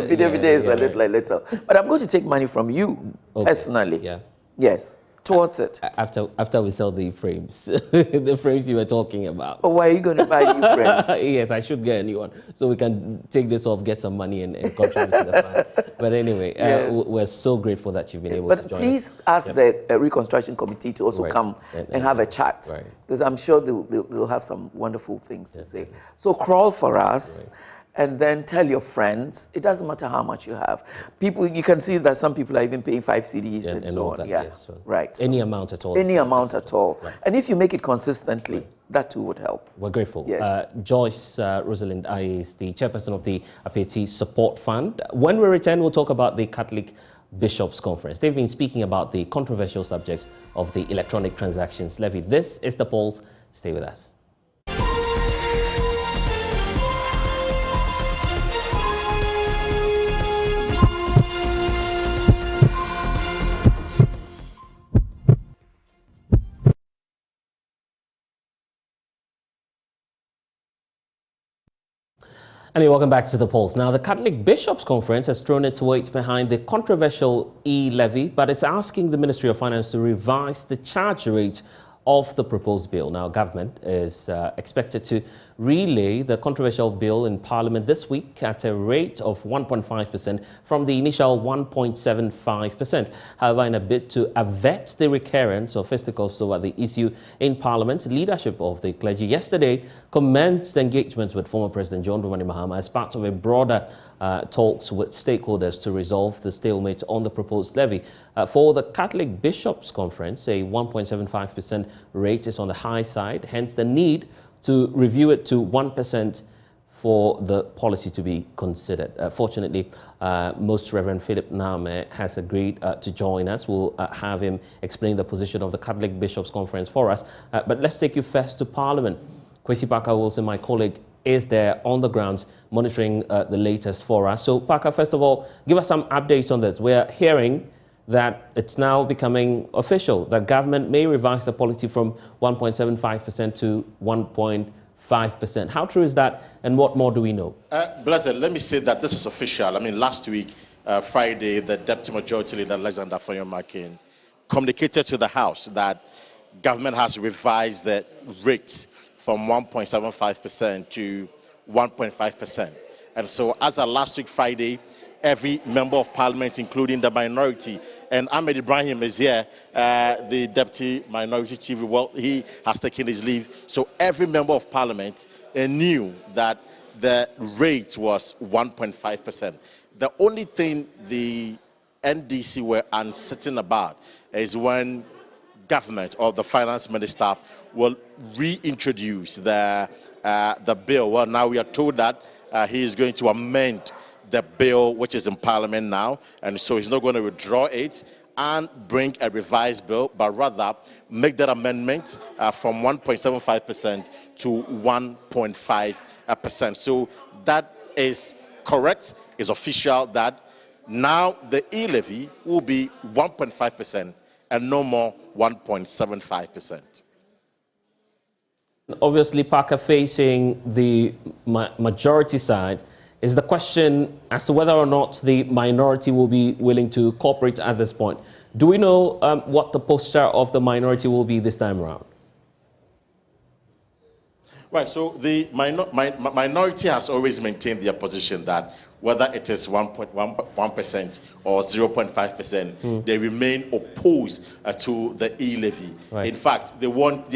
Speaker 11: Vide is a little. But I'm going to take money from you personally.
Speaker 1: Yeah.
Speaker 11: Yes. Towards it.
Speaker 1: After we sell the frames, the frames you were talking about.
Speaker 11: Oh, why are you going to buy new frames?
Speaker 1: Yes, I should get a new one so we can take this off, get some money, and contribute to the fund. But anyway, we're so grateful that you've been able to join us.
Speaker 11: But please ask the Reconstruction Committee to also come and have a chat, because I'm sure they'll have some wonderful things to say. So crawl for us. and then tell your friends. It doesn't matter how much you have. People, you can see that some people are even paying 5 CDs and so on.
Speaker 1: That, so
Speaker 11: right.
Speaker 1: Any amount at all.
Speaker 11: Any amount at all.
Speaker 1: Right.
Speaker 11: And if you make it consistently, that too would help.
Speaker 1: We're grateful.
Speaker 11: Yes.
Speaker 1: Joyce Rosalind is the chairperson of the Appiatse Support Fund. When we return, we'll talk about the Catholic Bishops' Conference. They've been speaking about the controversial subject of the electronic transactions levy. This is The Pulse. Stay with us. Anyway, welcome back to The Pulse. Now, the Catholic Bishops' Conference has thrown its weight behind the controversial e-levy, but it's asking the Ministry of Finance to revise the charge rate of the proposed bill. Now, government is expected to relay the controversial bill in Parliament this week at a rate of 1.5% from the initial 1.75%. However, in a bid to avert the recurrence of fisticuffs over the issue in Parliament, leadership of the clergy yesterday commenced engagements with former President John Dramani Mahama as part of a broader talks with stakeholders to resolve the stalemate on the proposed levy. For the Catholic Bishops' Conference, a 1.75% rate is on the high side, hence the need to review it to 1% for the policy to be considered. Fortunately, Most Reverend Philip Name has agreed to join us. We'll have him explain the position of the Catholic Bishops' Conference for us. But let's take you first to Parliament. Kwesi Parker-Wilson, my colleague, is there on the ground monitoring the latest for us. So, Parker, first of all, give us some updates on this. We're hearing that it's now becoming official that government may revise the policy from 1.75% to 1.5%. How true is that, and what more do we know?
Speaker 12: Blessed, let me say that this is official. I mean, last week, Friday, the Deputy Majority Leader, Alexander Afenyo-Markin, communicated to the House that government has revised the rate from 1.75% to 1.5%. And so, as of last week, Friday, every member of parliament, including the minority, and Ahmed Ibrahim is here, the deputy minority chief. Well, he has taken his leave. So every member of parliament knew that the rate was 1.5%. The only thing the NDC were uncertain about is when government or the finance minister will reintroduce the bill. Well, now we are told that he is going to amend the bill which is in Parliament now, and so he's not going to withdraw it and bring a revised bill, but rather make that amendment from 1.75% to 1.5%. So that is correct, is official, that now the e-levy will be 1.5% and no more 1.75%.
Speaker 1: Obviously, Parker, facing the majority side is the question as to whether or not the minority will be willing to cooperate at this point. Do we know what the posture of the minority will be this time around?
Speaker 12: Right, so the minority has always maintained their position that whether it is 1% or 0.5%, they remain opposed to the e-levy. Right. In fact, they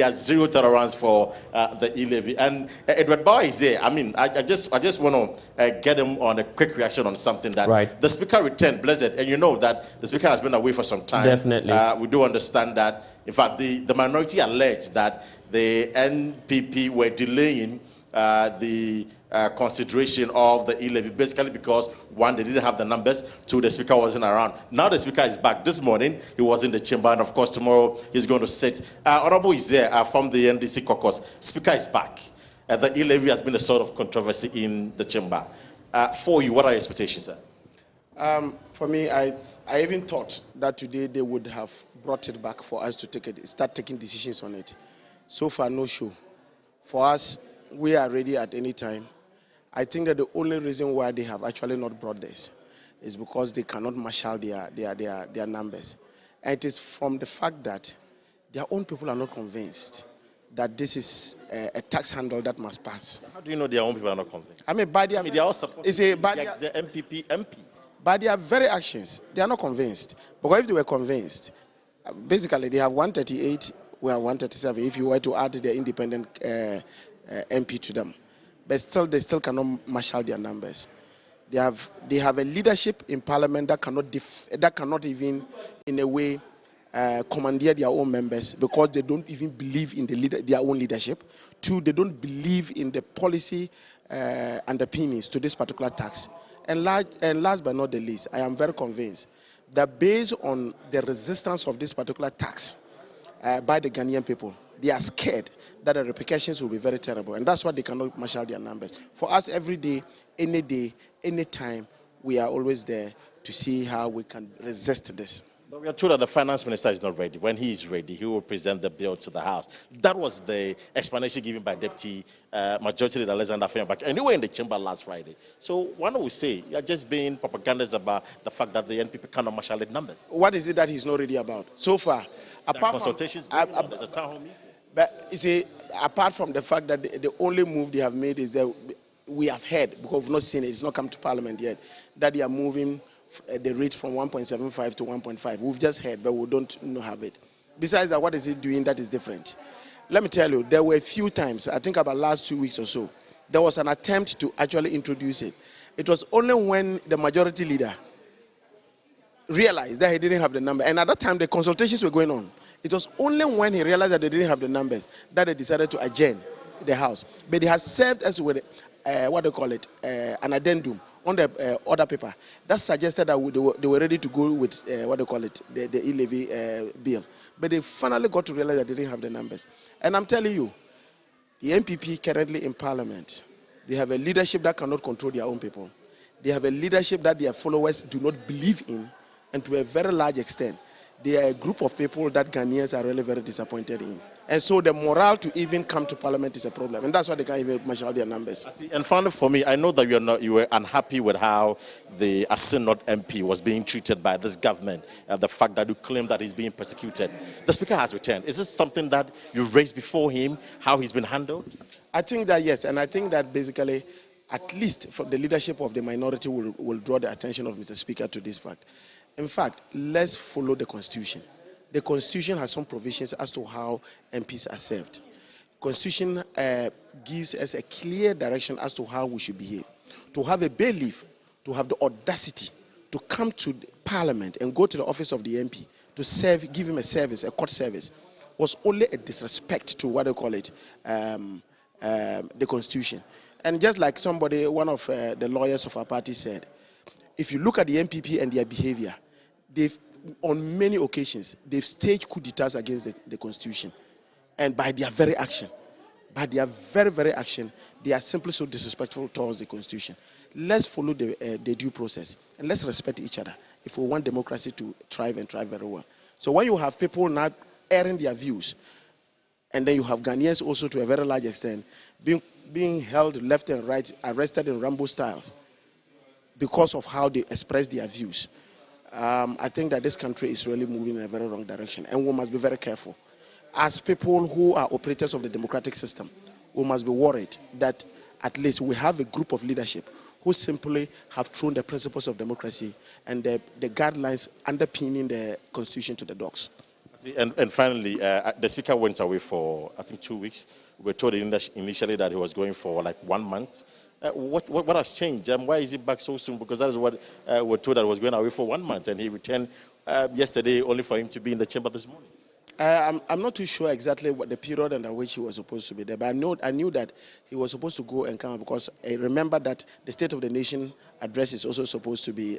Speaker 12: are zero tolerance for the e-levy. And Edward Bauer is here. I mean, I just want to get him on a quick reaction on something that the speaker returned, Blessed, and you know that the speaker has been away for some time.
Speaker 1: Definitely.
Speaker 12: We do understand that. In fact, the minority alleged that the NPP were delaying the consideration of the e-levy, basically because, one, they didn't have the numbers, two, the speaker wasn't around. Now the speaker is back. This morning, he was in the chamber, and of course, tomorrow, he's going to sit. Honorable is here from the NDC caucus. Speaker is back. The e-levy has been a sort of controversy in the chamber. For you, what are your expectations, sir?
Speaker 13: For me, I even thought that today they would have brought it back for us to start taking decisions on it. So far, no show. For us, we are ready at any time. I think that the only reason why they have actually not brought this is because they cannot marshal their numbers. And it is from the fact that their own people are not convinced that this is a tax handle that must pass.
Speaker 12: How do you know their own people are not convinced?
Speaker 13: I mean, by their,
Speaker 12: they are all supporting the MPP MPs.
Speaker 13: By their very actions, they are not convinced. Because if they were convinced, basically they have 138, we have 137, if you were to add the independent MP to them. but still they still cannot marshal their numbers. They have a leadership in Parliament that cannot even, in a way, commandeer their own members because they don't even believe in their own leadership. Two, they don't believe in the policy underpinnings to this particular tax. And last but not the least, I am very convinced that based on the resistance of this particular tax by the Ghanaian people, they are scared that the repercussions will be very terrible. And that's why they cannot marshal their numbers. For us, every day, any time, we are always there to see how we can resist this.
Speaker 12: But we are told that the finance minister is not ready. When he is ready, he will present the bill to the House. That was the explanation given by Deputy Majority Leader Alexander Fayonbak. And you were in the chamber last Friday. So why don't we say you're just being propagandist about the fact that the NPP cannot marshal the numbers?
Speaker 13: What is it that he's not ready about? So far, apart
Speaker 12: consultations
Speaker 13: from
Speaker 12: there's a town hall meeting.
Speaker 13: But you see, apart from the fact that the only move they have made is that we have heard, because we've not seen it, it's not come to Parliament yet, that they are moving the rate from 1.75 to 1.5. We've just heard, but we don't have it. Besides that, what is it doing that is different? Let me tell you, there were a few times, I think about last 2 weeks or so, there was an attempt to actually introduce it. It was only when the majority leader realized that he didn't have the number, and at that time the consultations were going on. It was only when he realized that they didn't have the numbers that they decided to adjourn the House. But they had served us with, an addendum on the order paper that suggested that they were ready to go with, the e-levy bill. But they finally got to realize that they didn't have the numbers. And I'm telling you, the MPP currently in Parliament, they have a leadership that cannot control their own people. They have a leadership that their followers do not believe in, and to a very large extent, they are a group of people that Ghanaians are really very disappointed in. And so the morale to even come to Parliament is a problem. And that's why they can't even marshal their numbers.
Speaker 12: And finally, for me, I know that you were unhappy with how the Assin North MP was being treated by this government, the fact that you claim that he's being persecuted. The Speaker has returned. Is this something that you raised before him, how he's been handled?
Speaker 13: I think that, yes. And I think that basically, at least for the leadership of the minority will draw the attention of Mr. Speaker to this fact. In fact, let's follow the Constitution. The Constitution has some provisions as to how MPs are served. Constitution gives us a clear direction as to how we should behave. To have a bailiff, to have the audacity to come to Parliament and go to the office of the MP to serve, give him a service, a court service, was only a disrespect to the Constitution. And just like one of the lawyers of our party said, if you look at the MPP and their behavior, on many occasions, they've staged coup d'etats against the Constitution. And by their very action, very action, they are simply so disrespectful towards the Constitution. Let's follow the due process, and let's respect each other if we want democracy to thrive and thrive very well. So when you have people now airing their views, and then you have Ghanaians also to a very large extent being held left and right, arrested in Rambo styles because of how they express their views, I think that this country is really moving in a very wrong direction, and we must be very careful. As people who are operators of the democratic system, we must be worried that at least we have a group of leadership who simply have thrown the principles of democracy and the guidelines underpinning the Constitution to the dogs.
Speaker 12: And finally, the Speaker went away for, I think, 2 weeks. We were told initially that he was going for like 1 month. What has changed? Why is he back so soon? Because that is what we're told, that he was going away for 1 month, and he returned yesterday only for him to be in the chamber this morning.
Speaker 13: I'm not too sure exactly what the period under which he was supposed to be there, but I knew that he was supposed to go and come, because I remember that the State of the Nation address is also supposed to be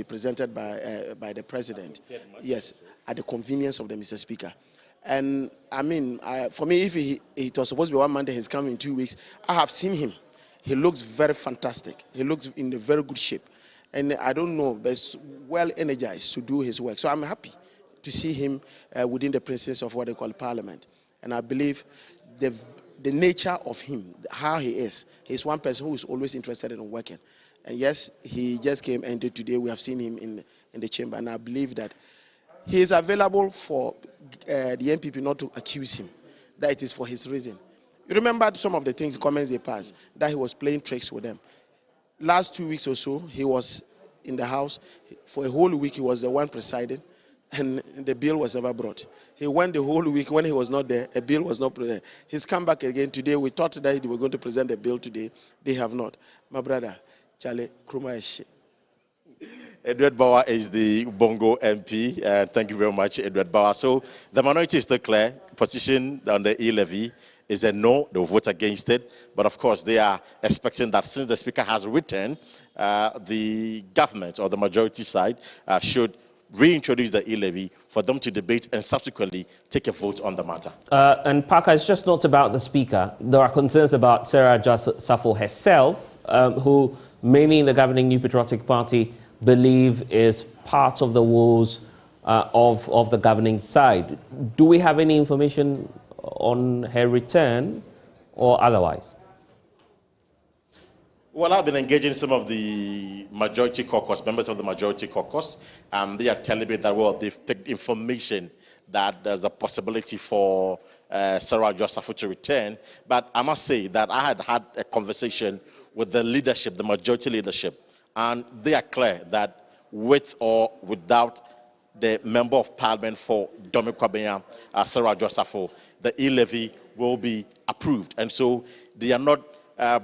Speaker 13: presented by the President. Yes, at the convenience of the Mr. Speaker. And I mean, for me, if it was supposed to be 1 month and he's coming in 2 weeks, I have seen him. He looks very fantastic. He looks in a very good shape. And I don't know, but he's well energized to do his work. So I'm happy to see him within the presence of what they call Parliament. And I believe the nature of him, how he is, he's one person who is always interested in working. And yes, he just came, and today we have seen him in the chamber. And I believe that he is available for the MPP not to accuse him, that it is for his reason. You remember some of the things, the comments they passed, that he was playing tricks with them. Last 2 weeks or so, he was in the House. For a whole week, he was the one presiding. and the bill was never brought. He went the whole week. When he was not there, a bill was not there. He's come back again today. We thought that they were going to present the bill today. They have not. My brother, Charlie Kruma.
Speaker 12: Edward Bauer is the Bongo MP. Thank you very much, Edward Bauer. So the minority is still clear. Position on the e-levy is a no. They will vote against it. But of course, they are expecting that since the Speaker has written, the government or the majority side should reintroduce the e-levy for them to debate and subsequently take a vote on the matter.
Speaker 1: And Parker, it's just not about the Speaker. There are concerns about Sarah Safo herself, who many in the governing New Patriotic Party believe is part of the woes of the governing side. Do we have any information on her return or otherwise?
Speaker 12: Well, I've been engaging some of the majority caucus, members of the majority caucus. They are telling me that, well, they've picked information that there's a possibility for Sarah Safo to return. But I must say that I had a conversation with the leadership, the majority leadership, and they are clear that with or without the Member of Parliament for Domikwabenya, Sarah Safo, the e-levy will be approved. And so they are not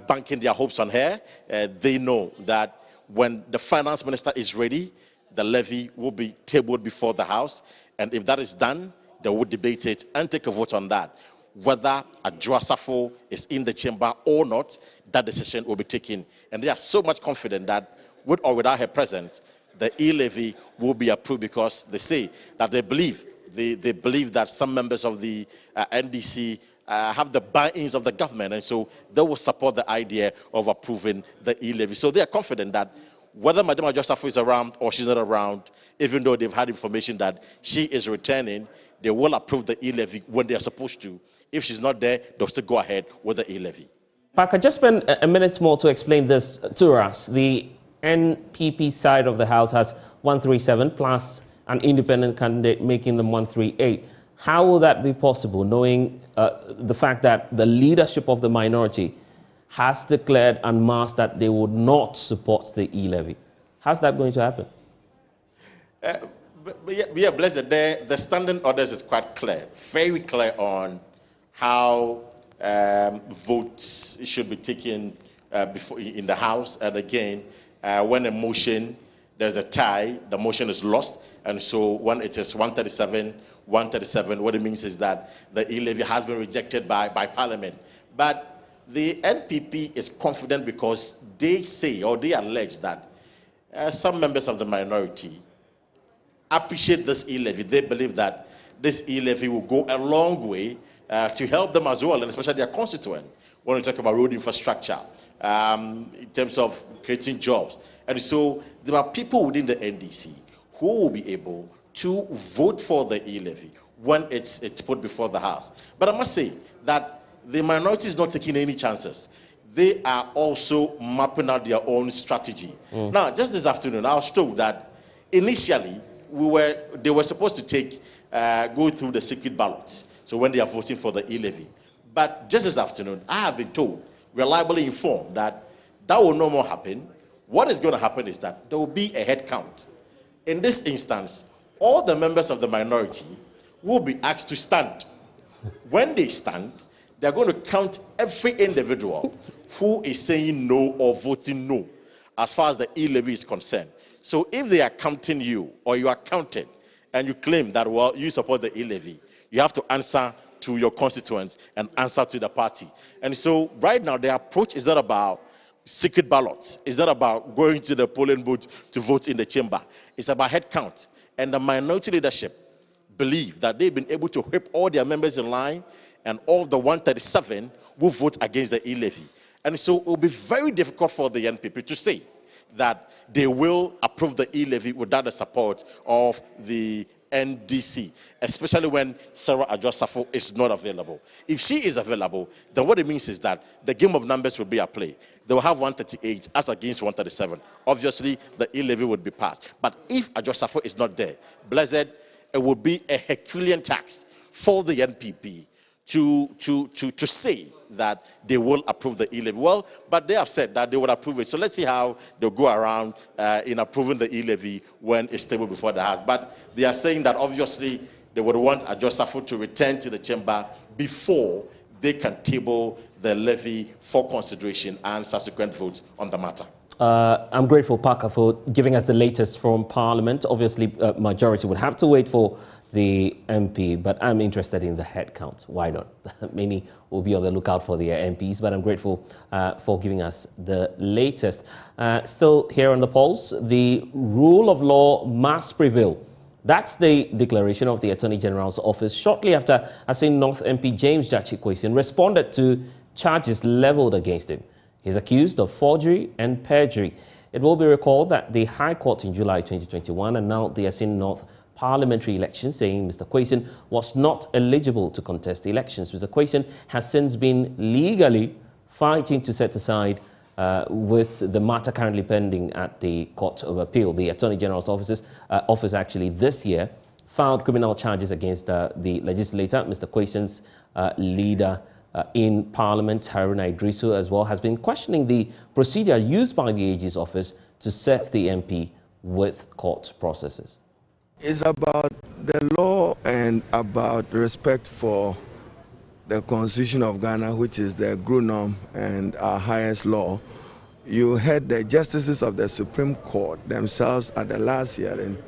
Speaker 12: banking their hopes on her. They know that when the finance minister is ready, the levy will be tabled before the House. And if that is done, they will debate it and take a vote on that. Whether Adwoa Safo is in the chamber or not, that decision will be taken. And they are so much confident that with or without her presence, the e-levy will be approved because they say that they believe that some members of the NDC have the buy-ins of the government, and so they will support the idea of approving the e-levy. So they are confident that whether Madam Adwoa Safo is around or she's not around, even though they've had information that she is returning, they will approve the e-levy when they are supposed to. If she's not there, they'll still go ahead with the e-levy.
Speaker 1: Parker, just spend a minute more to explain this to us. The NPP side of the House has 137 plus an independent candidate making them 138. How will that be possible, knowing the fact that the leadership of the minority has declared en masse that they would not support the e-levy? How's that going to happen?
Speaker 12: Yeah, Blessed, the standing orders is quite clear, very clear on how votes should be taken before in the House. And again, when a motion, there's a tie, the motion is lost. And so when it is 137, what it means is that the e-levy has been rejected by Parliament. But the NPP is confident because they say or they allege that some members of the minority appreciate this e-levy. They believe that this e-levy will go a long way to help them as well, and especially their constituent, when we talk about road infrastructure, in terms of creating jobs. And so there are people within the NDC who will be able to vote for the e-levy when it's put before the House. But I must say that the minority is not taking any chances. They are also mapping out their own strategy. Now, just this afternoon, I was told that initially they were supposed to go through the secret ballots. So when they are voting for the e-levy. But just this afternoon, I have been told, reliably informed, that will no more happen. What is going to happen is that there will be a head count. In this instance, all the members of the minority will be asked to stand. When they stand, they're going to count every individual who is saying no or voting no as far as the e-levy is concerned. So if they are counting you or you are counted and you claim that, well, you support the e-levy, you have to answer to your constituents and answer to the party. And so right now, the approach is not about secret ballots. It's not about going to the polling booth to vote in the chamber. It's about head count. And the minority leadership believe that they've been able to whip all their members in line, and all the 137 will vote against the e-levy. And so it will be very difficult for the NPP to say that they will approve the e-levy without the support of the NDC, especially when Sarah Adwoa Safo is not available. If she is available, then what it means is that the game of numbers will be at play. They will have 138 as against 137. Obviously, the e-levy would be passed. But if Adwoa Safo is not there, Blessed, it will be a Herculean task for the NPP to say that they will approve the e-levy. Well, but they have said that they will approve it. So let's see how they'll go around in approving the e-levy when it's tabled before the House. But they are saying that obviously they would want Adjosafo to return to the chamber before they can table the levy for consideration and subsequent votes on the matter.
Speaker 1: I'm grateful, Parker, for giving us the latest from Parliament. Obviously, majority would have to wait for the MP, but I'm interested in the head count. Why not? Many will be on the lookout for their MPs, but I'm grateful for giving us the latest. Still here on the polls, the rule of law must prevail. That's the declaration of the Attorney General's office shortly after Assin North MP James Jachikwesin responded to charges leveled against him. He's accused of forgery and perjury. It will be recalled that the High Court in July 2021 annulled the Assin North Parliamentary election, saying Mr. Kwesin was not eligible to contest the elections. Mr. Kwesin has since been legally fighting to set aside with the matter currently pending at the Court of Appeal. The Attorney General's office actually this year filed criminal charges against the legislator. Mr. Kwesin's leader in Parliament, Haruna Idrisu, as well, has been questioning the procedure used by the AG's office to serve the MP with court processes.
Speaker 14: It's about the law and about respect for the Constitution of Ghana, which is the grown and our highest law. You heard the justices of the Supreme Court themselves at the last hearing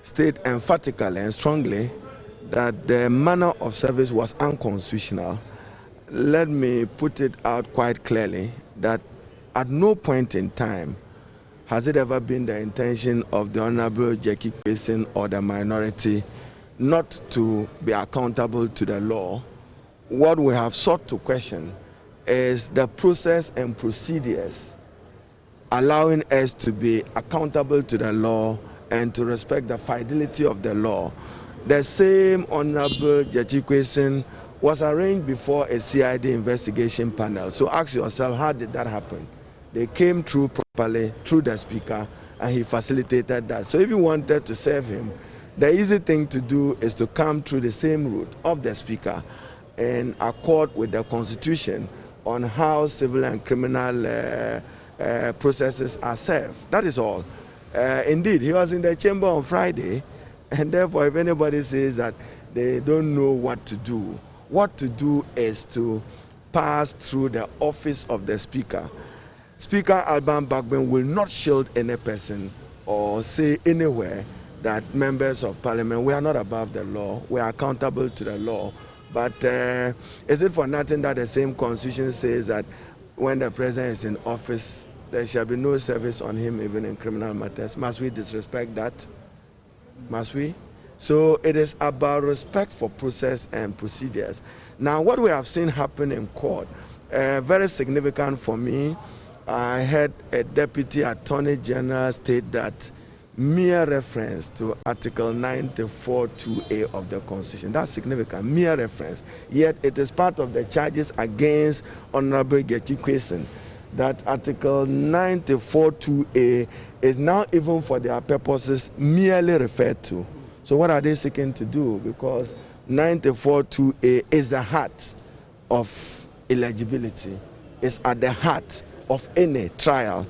Speaker 14: state emphatically and strongly that the manner of service was unconstitutional. Let me put it out quite clearly that at no point in time has it ever been the intention of the Honorable Jackie Kwesin or the minority not to be accountable to the law. What we have sought to question is the process and procedures allowing us to be accountable to the law and to respect the fidelity of the law. The same Honorable Jackie Kwesin was arraigned before a CID investigation panel. So ask yourself, how did that happen? They came through properly, through the speaker, and he facilitated that. So if you wanted to serve him, the easy thing to do is to come through the same route of the speaker in accord with the Constitution on how civil and criminal processes are served. That is all. Indeed, he was in the chamber on Friday, and therefore if anybody says that they don't know what to do is to pass through the office of the speaker. Speaker Alban Bagbin will not shield any person or say anywhere that members of Parliament, we are not above the law, we are accountable to the law. But is it for nothing that the same Constitution says that when the President is in office, there shall be no service on him even in criminal matters? Must we disrespect that? Must we? So it is about respect for process and procedures. Now, what we have seen happen in court, very significant for me. I heard a Deputy Attorney General state that mere reference to Article 94(2)(a) of the Constitution, that's significant, mere reference. Yet it is part of the charges against Honorable Jackie Kwesin that Article 94(2)(a) is now even for their purposes merely referred to. So what are they seeking to do? Because 94(2)(a) is the heart of eligibility. It's at the heart of any trial,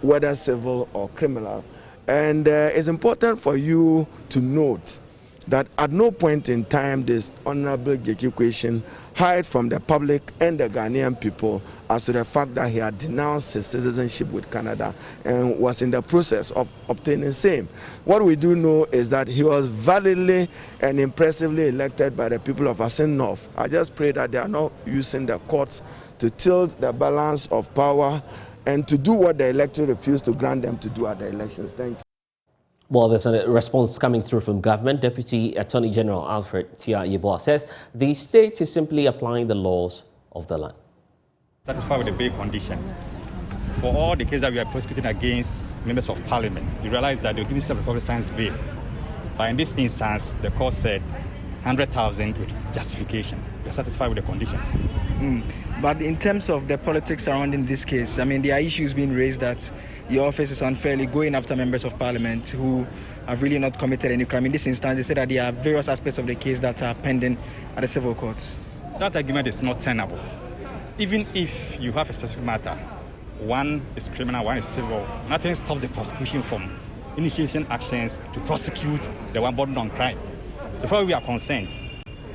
Speaker 14: whether civil or criminal. And it's important for you to note that at no point in time this Honorable Jackie Kwesin hide from the public and the Ghanaian people as to the fact that he had denounced his citizenship with Canada and was in the process of obtaining same. What we do know is that he was validly and impressively elected by the people of Assin North. I just pray that they are not using the courts to tilt the balance of power and to do what the electorate refused to grant them to do at the elections. Thank you.
Speaker 1: Well, there's a response coming through from government. Deputy Attorney General Alfred Tia Yeboah says the state is simply applying the laws of the land.
Speaker 3: Satisfied with the bail condition. For all the cases that we are prosecuting against members of Parliament, you realize that they're giving self-recovery science bail. But in this instance, the court said 100,000 with justification. We're satisfied with the conditions.
Speaker 15: But in terms of the politics surrounding this case, I mean, there are issues being raised that your office is unfairly going after members of Parliament who have really not committed any crime. In this instance, they say that there are various aspects of the case that are pending at the civil courts.
Speaker 3: that argument is not tenable. Even if you have a specific matter, one is criminal, one is civil, nothing stops the prosecution from initiating actions to prosecute the one burdened on crime. So far we are concerned,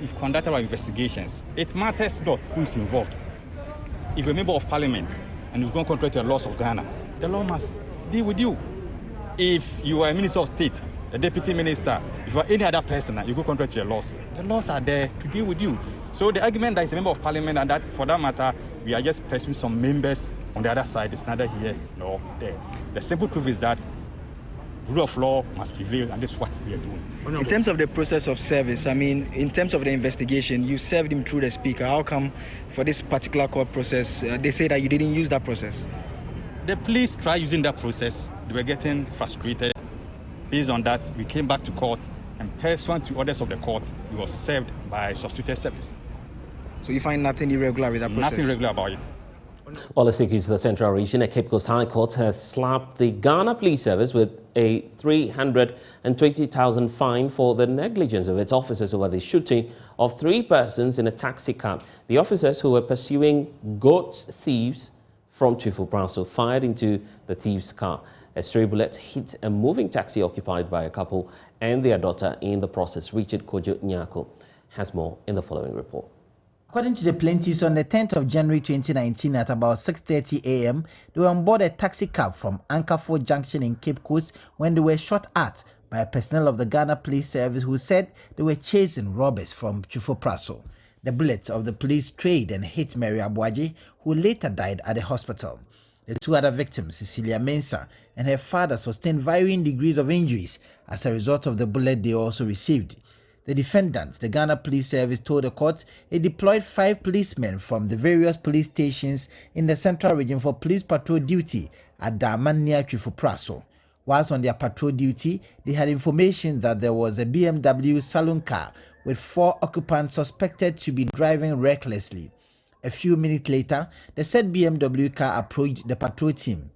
Speaker 3: we've conducted our investigations. It matters not who is involved. If you're a member of parliament and is going contrary to the laws of Ghana, the law must deal with you. If you are a minister of state, a deputy minister, if you are any other person, you go contrary to the laws are there to deal with you. So the argument that is a member of parliament and that for that matter, we are just pursuing some members on the other side is neither here nor there. The simple truth is that rule of law must prevail, and this is what we are doing.
Speaker 15: In terms of the process of service, I mean, in terms of the investigation, you served him through the speaker. How come for this particular court process, they say that you didn't use that process?
Speaker 3: The police tried using that process. They were getting frustrated. Based on that, we came back to court, and pursuant to orders of the court, we were served by substituted service.
Speaker 15: So you find nothing irregular with that process?
Speaker 3: Nothing irregular about it.
Speaker 1: Well, let's take you to the Central Region. A Cape Coast High Court has slapped the Ghana Police Service with a 320,000 fine for the negligence of its officers over the shooting of 3 persons in a taxi cab. The officers, who were pursuing goat thieves from Chifu fired into the thieves' car. A stray bullet hit a moving taxi occupied by a couple and their daughter in the process. Richard Kojo Nyako has more in the following report.
Speaker 16: According to the plaintiffs, on the 10th of January 2019 at about 6:30 a.m., they were on board a taxi cab from Anchorford Junction in Cape Coast when they were shot at by personnel of the Ghana Police Service, who said they were chasing robbers from Chifu. The bullets of the police strayed and hit Mary Abuaji, who later died at the hospital. The 2 other victims, Cecilia Mensah and her father, sustained varying degrees of injuries as a result of the bullet they also received. The defendants, the Ghana Police Service, told the court it deployed 5 policemen from the various police stations in the Central Region for police patrol duty at Daman near Chifu. Whilst on their patrol duty, they had information that there was a BMW saloon car with 4 occupants suspected to be driving recklessly. A few minutes later, the said BMW car approached the patrol team.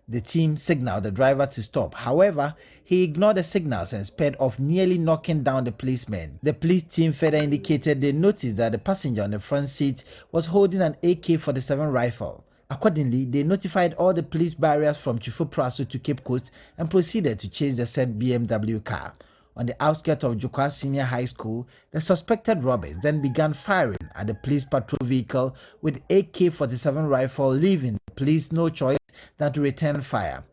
Speaker 16: The team signaled the driver to stop. However, he ignored the signals and sped off, nearly knocking down the policeman. The police team further indicated they noticed that the passenger on the front seat was holding an AK-47 rifle. Accordingly, they notified all the police barriers from Chifu to Cape Coast and proceeded to chase the said BMW car. On the outskirts of Jokwa Senior High School, the suspected robbers then began firing at the police patrol vehicle with AK-47 rifle, leaving the police no choice than to return fire.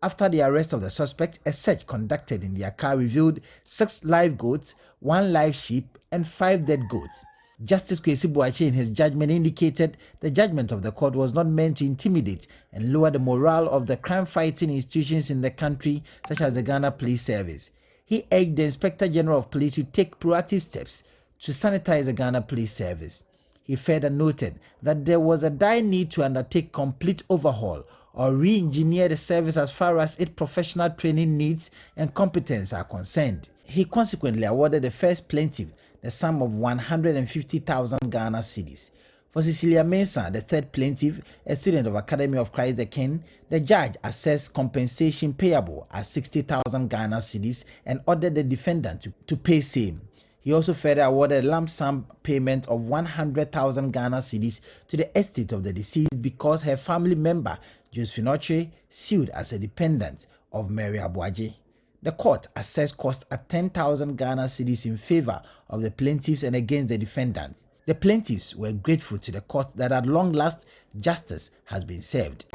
Speaker 16: After the arrest of the suspect, a search conducted in their car revealed 6 live goats, 1 live sheep, and 5 dead goats. Justice Kwesi Boakye in his judgment indicated the judgment of the court was not meant to intimidate and lower the morale of the crime-fighting institutions in the country, such as the Ghana Police Service. He urged the Inspector General of Police to take proactive steps to sanitize the Ghana Police Service. He further noted that there was a dire need to undertake complete overhaul or re-engineer the service as far as its professional training needs and competence are concerned. He consequently awarded the first plaintiff the sum of 150,000 Ghana cedis. For Cecilia Mensah, the third plaintiff, a student of Academy of Christ the King, the judge assessed compensation payable at 60,000 Ghana cedis and ordered the defendant to pay same. He also further awarded a lump sum payment of 100,000 Ghana cedis to the estate of the deceased because her family member, Josephine Oche, sued as a dependent of Mary Abuaji. The court assessed cost at 10,000 Ghana cedis in favor of the plaintiffs and against the defendants. The plaintiffs were grateful to the court that at long last, justice has been served.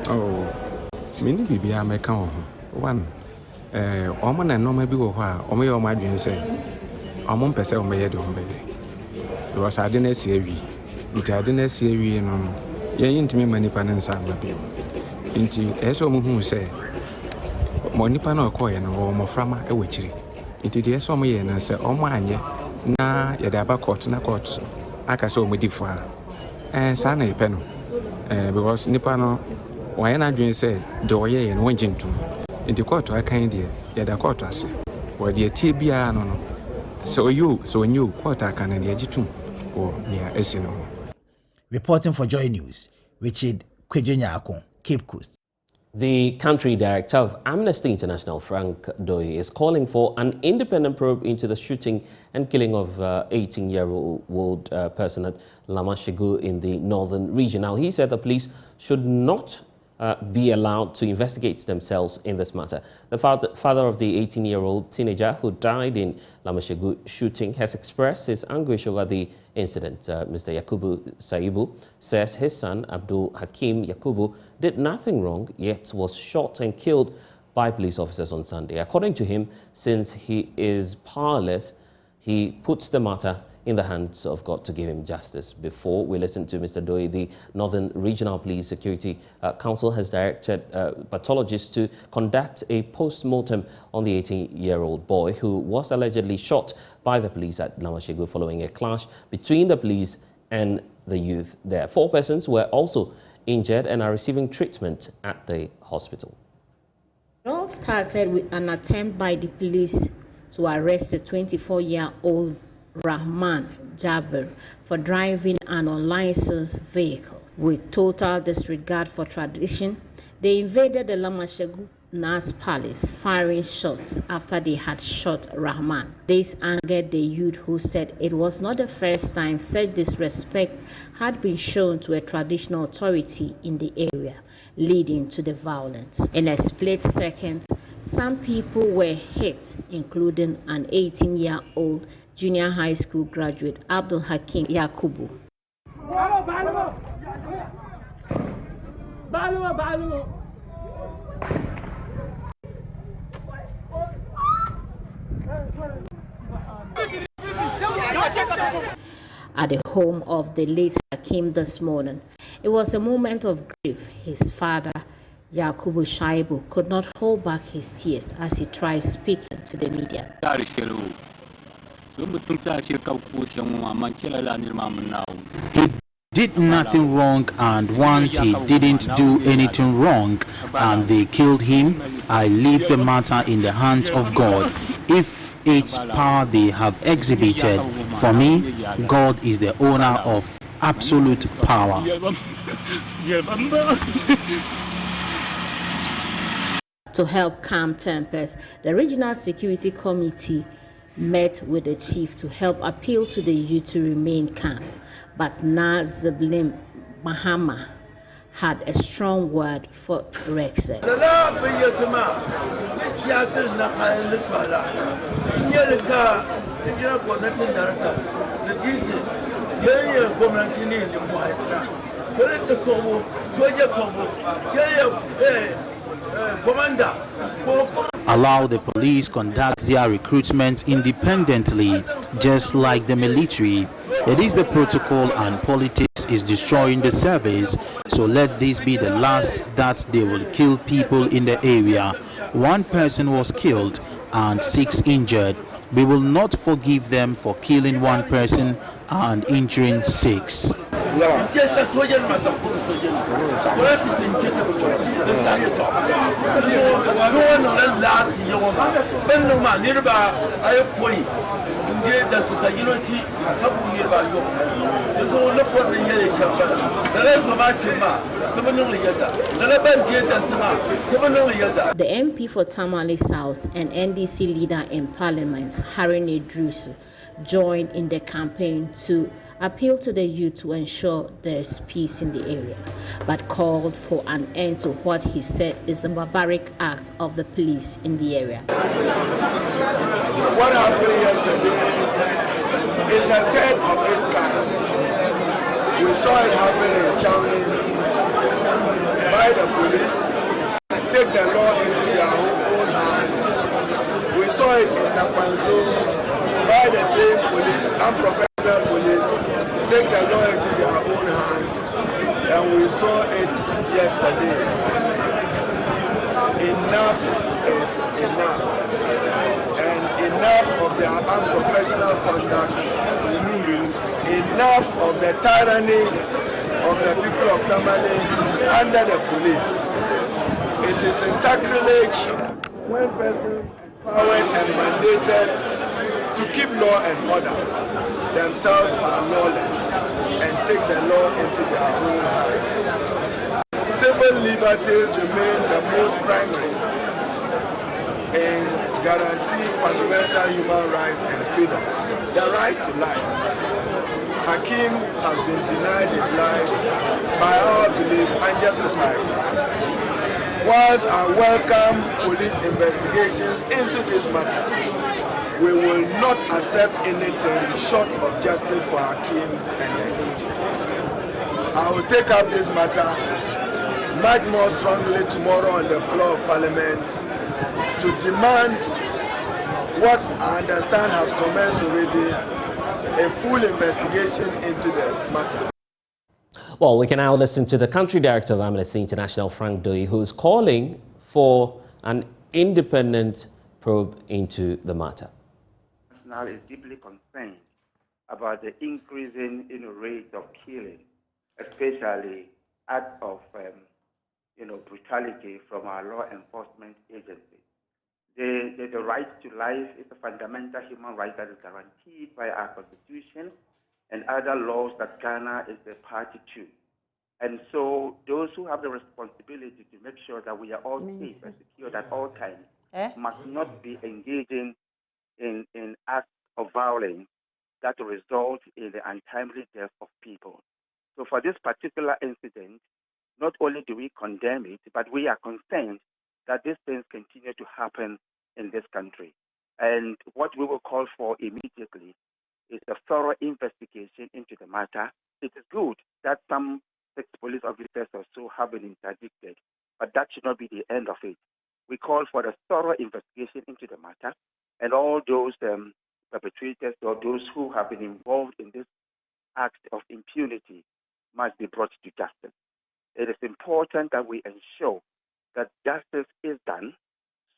Speaker 17: Oh, many people are making one. Oman and normal people who are on my dream say, I'm person on my head on baby. It was I didn't see we. It I didn't see we and ye into me many panels are my people. Into as a who say, Money panel coin or more from a witchery. Into the S. and say, oh my. Na yadaba court na court aka so mo difa sa na epeno because nipa no wan na dwen say de oye ye no wonjintum in the court aka de yada court ase wo de tie bia no so you court aka na de agitum o nia esino.
Speaker 16: Reporting for Joy News, Richard Kwejo Nyako, Cape Coast.
Speaker 1: The country director of Amnesty International, Frank Doye, is calling for an independent probe into the shooting and killing of 18-year-old person at Lamashegu in the northern region. Now, he said the police should not be allowed to investigate themselves in this matter. The father of the 18-year-old teenager who died in Lamashegu shooting has expressed his anguish over the incident. Mr. Yakubu Saibu says his son, Abdul Hakim Yakubu, did nothing wrong, yet was shot and killed by police officers on Sunday. According to him, since he is powerless, he puts the matter in the hands of God to give him justice. Before we listen to Mr. Doye, the Northern Regional Police Security Council has directed pathologists to conduct a post-mortem on the 18-year-old boy who was allegedly shot by the police at Lamashegu following a clash between the police and the youth there. 4 persons were also injured and are receiving treatment at the hospital.
Speaker 18: It all started with an attempt by the police to arrest a 24-year-old Rahman Jabir for driving an unlicensed vehicle. With total disregard for tradition, they invaded the Lamashegu Nas Palace, firing shots after they had shot Rahman. This angered the youth, who said it was not the first time such disrespect had been shown to a traditional authority in the area, leading to the violence. In a split second, some people were hit, including an 18-year-old junior high school graduate, Abdul Hakim Yakubu. At the home of the late Hakim this morning, it was a moment of grief. His father, Yakubu Shaibu, could not hold back his tears as he tried speaking to the media.
Speaker 19: He did nothing wrong, and once he didn't do anything wrong and they killed him, I leave the matter in the hands of God. If it's power they have exhibited, for me, God is the owner of absolute power.
Speaker 18: To help calm tempers, the Regional Security Committee met with the chief to help appeal to the youth to remain calm. But Naziblim Mahama had a strong word for Rexel.
Speaker 19: Allow the police conduct their recruitment independently, just like the military. It is the protocol, and politics is destroying the service, so let this be the last that they will kill people in the area. 1 person was killed and 6 injured. We will not forgive them for killing 1 person and injuring 6.
Speaker 18: The MP for Tamale South and NDC leader in Parliament, Harun Idrisu, joined in the campaign to appeal to the youth to ensure there's peace in the area, but called for an end to what he said is a barbaric act of the police in the area.
Speaker 14: What happened yesterday is the third of its kind. We saw it happen in Changli by the police, take the law into their own hands. We saw it in Nakwanzo by the same police, unprofessional police, take the law into their own hands. And we saw it yesterday. Enough is enough. And enough of their unprofessional conduct. Enough of the tyranny of the people of Tamale under the police. It is a sacrilege when persons empowered and mandated to keep law and order themselves are lawless and take the law into their own hands. Civil civil liberties remain the most primary and guarantee fundamental human rights and freedoms. The right to life. Hakim has been denied his life by our belief unjustifiably. Whilst I welcome police investigations into this matter, we will not accept anything short of justice for Hakim and the injured. I will take up this matter much more strongly tomorrow on the floor of Parliament to demand what I understand has commenced already, a full investigation into the matter.
Speaker 1: Well, we can now listen to the country director of Amnesty International, Frank Doyi, who is calling for an independent probe into the matter.
Speaker 20: International is deeply concerned about the increasing rate of killing, especially acts of brutality from our law enforcement agencies. The right to life is a fundamental human right that is guaranteed by our Constitution and other laws that Ghana is a party to. And so those who have the responsibility to make sure that we are all safe and secure at all times must not be engaging in acts of violence that result in the untimely death of people. So for this particular incident, not only do we condemn it, but we are concerned that these things continue to happen in this country. And what we will call for immediately is a thorough investigation into the matter. It is good that some 6 police officers or so have been interdicted, but that should not be the end of it. We call for a thorough investigation into the matter, and all those perpetrators or those who have been involved in this act of impunity must be brought to justice. It is important that we ensure that justice is done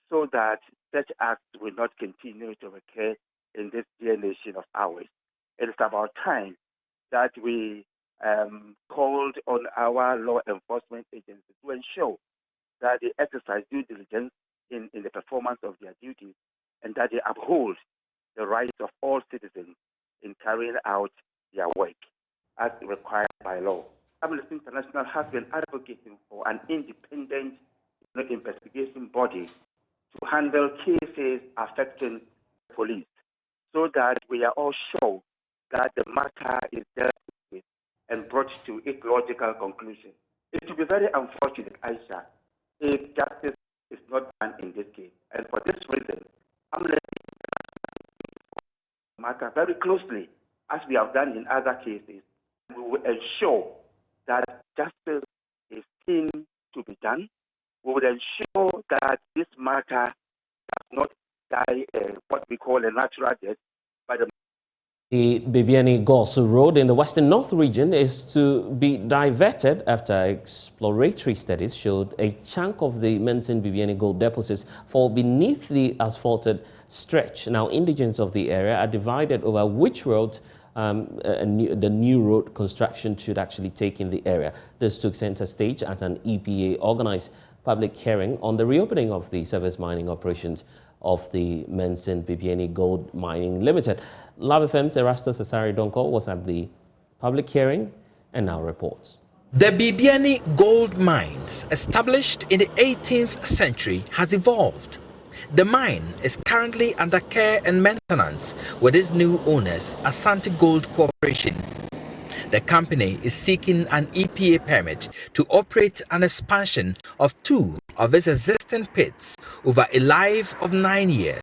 Speaker 20: so that such acts will not continue to occur in this dear nation of ours. It is about time that we called on our law enforcement agencies to ensure that they exercise due diligence in the performance of their duties and that they uphold the rights of all citizens in carrying out their work as required by law. Amnesty International has been advocating for an independent investigation body to handle cases affecting the police so that we are all sure that the matter is dealt with and brought to its logical conclusion. It will be very unfortunate, Aisha, if justice is not done in this case. And for this reason, Amnesty International matter very closely, as we have done in other cases. We will ensure that justice is seen to be done. We will ensure that this matter does not die what we call a natural death by
Speaker 1: The Bibiani-Gosu Road in the Western North region is to be diverted after exploratory studies showed a chunk of the Mensin Bibiani gold deposits fall beneath the asphalted stretch. Now, indigents of the area are divided over which road the new road construction should actually take in the area. This took center stage at an EPA organized public hearing on the reopening of the surface mining operations of the Mensin Bibiani Gold Mining Limited. Love FM's Erastus Asari Donko was at the public hearing and now reports.
Speaker 21: The Bibiani gold mines, established in the 18th century, has evolved. The mine is currently under care and maintenance with its new owners, Asante Gold Corporation. The company is seeking an EPA permit to operate an expansion of 2 of its existing pits over a life of 9 years.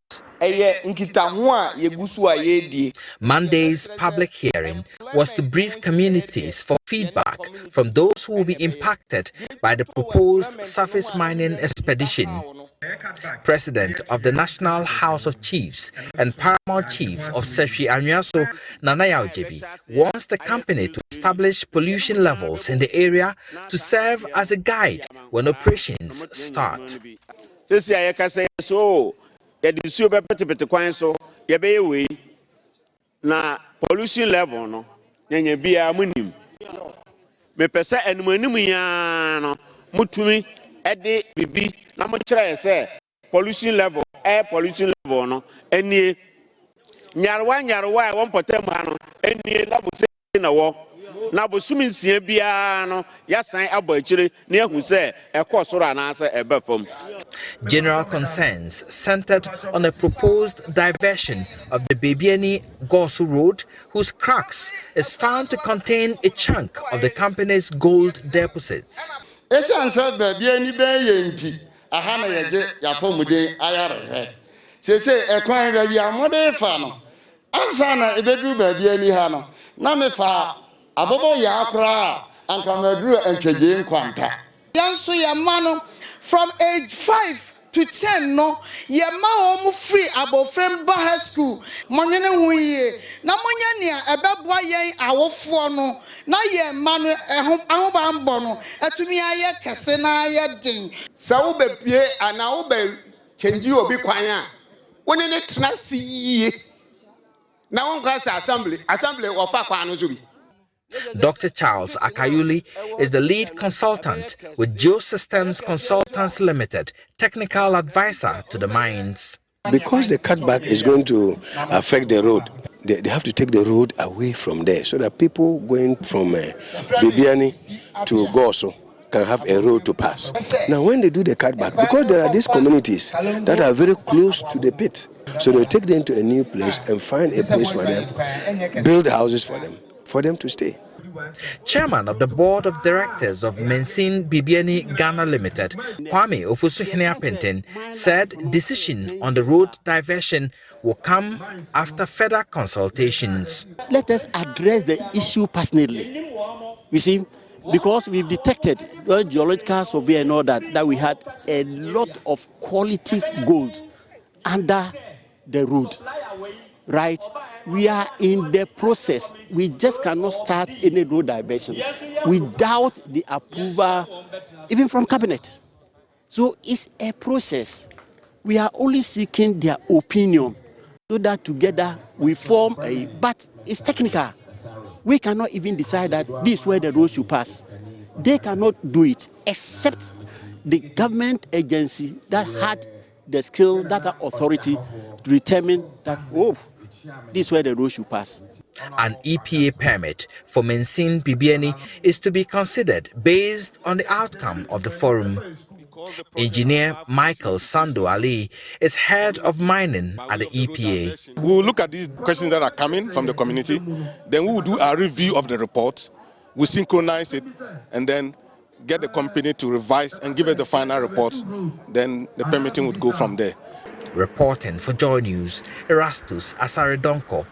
Speaker 21: Monday's public hearing was to brief communities for feedback from those who will be impacted by the proposed surface mining expedition. President of the National House of Chiefs and Paramount Chief of Seshi Anyaso, Nanaya Ojebi, wants the company to establish pollution levels in the area to serve as a guide when operations start.
Speaker 22: Na pollution level no nyenye bia munim me pese enumanimu ya no mutumi ede bibi na mo kire se pollution level air pollution level no enie nyarwa e won potem ano enie level se na wo na bosumi nsia bia no yasan abo akire na ehu se ekosoro anase ebefom.
Speaker 21: General concerns centered on a proposed diversion of the Bebiani-Gosu Road, whose crux is found to contain a chunk of the company's gold deposits.
Speaker 4: Esan said Bebiani be yenti ahana yeje yafomude ayare. Say ekwan be amode fa no. Ansana ebedu Bebiani ha no. Na me fa abobo ya akra anka maduru antweje nkwanta.
Speaker 6: Yanso yamano from age 5 to 10 no yema omu free abofrem high school monene huye na monya nia ebeboa yen awofo no na yema no ahoba mbo no atumi aye kese na aye den
Speaker 4: sa wo be pie ana wo be change obi kwan a woni ne tena siye na won kwasa assembly ofa kwan no so bi.
Speaker 21: Dr. Charles Akayuli is the lead consultant with Geosystems Consultants Limited, technical advisor to the mines.
Speaker 23: Because the cutback is going to affect the road, they have to take the road away from there so that people going from Bebiani to Goso can have a road to pass. Now, when they do the cutback, because there are these communities that are very close to the pit, so they take them to a new place and find a place for them, build houses for them to stay.
Speaker 21: Chairman of the Board of Directors of Mensin Bibiani Ghana Limited, Kwame Ofosuhene-Apenten, said decision on the road diversion will come after further consultations.
Speaker 24: Let us address the issue personally. You see, because we've detected geological survey and all that we had a lot of quality gold under the road. Right? We are in the process. We just cannot start any road diversion without the approval, even from cabinet. So it's a process. We are only seeking their opinion so that together we form a, but it's technical. We cannot even decide that this is where the road should pass. They cannot do it except the government agency that had the skill, that authority to determine that, oh, this is where the road should pass.
Speaker 21: An EPA permit for Mensin Bibiani is to be considered based on the outcome of the forum. Engineer Michael Sando Ali is head of mining at the EPA.
Speaker 25: We will look at these questions that are coming from the community, then we will do a review of the report, we'll synchronize it, and then get the company to revise and give us the final report. Then the permitting would go from there.
Speaker 21: Reporting for Joy News, Erastus Asaredonko,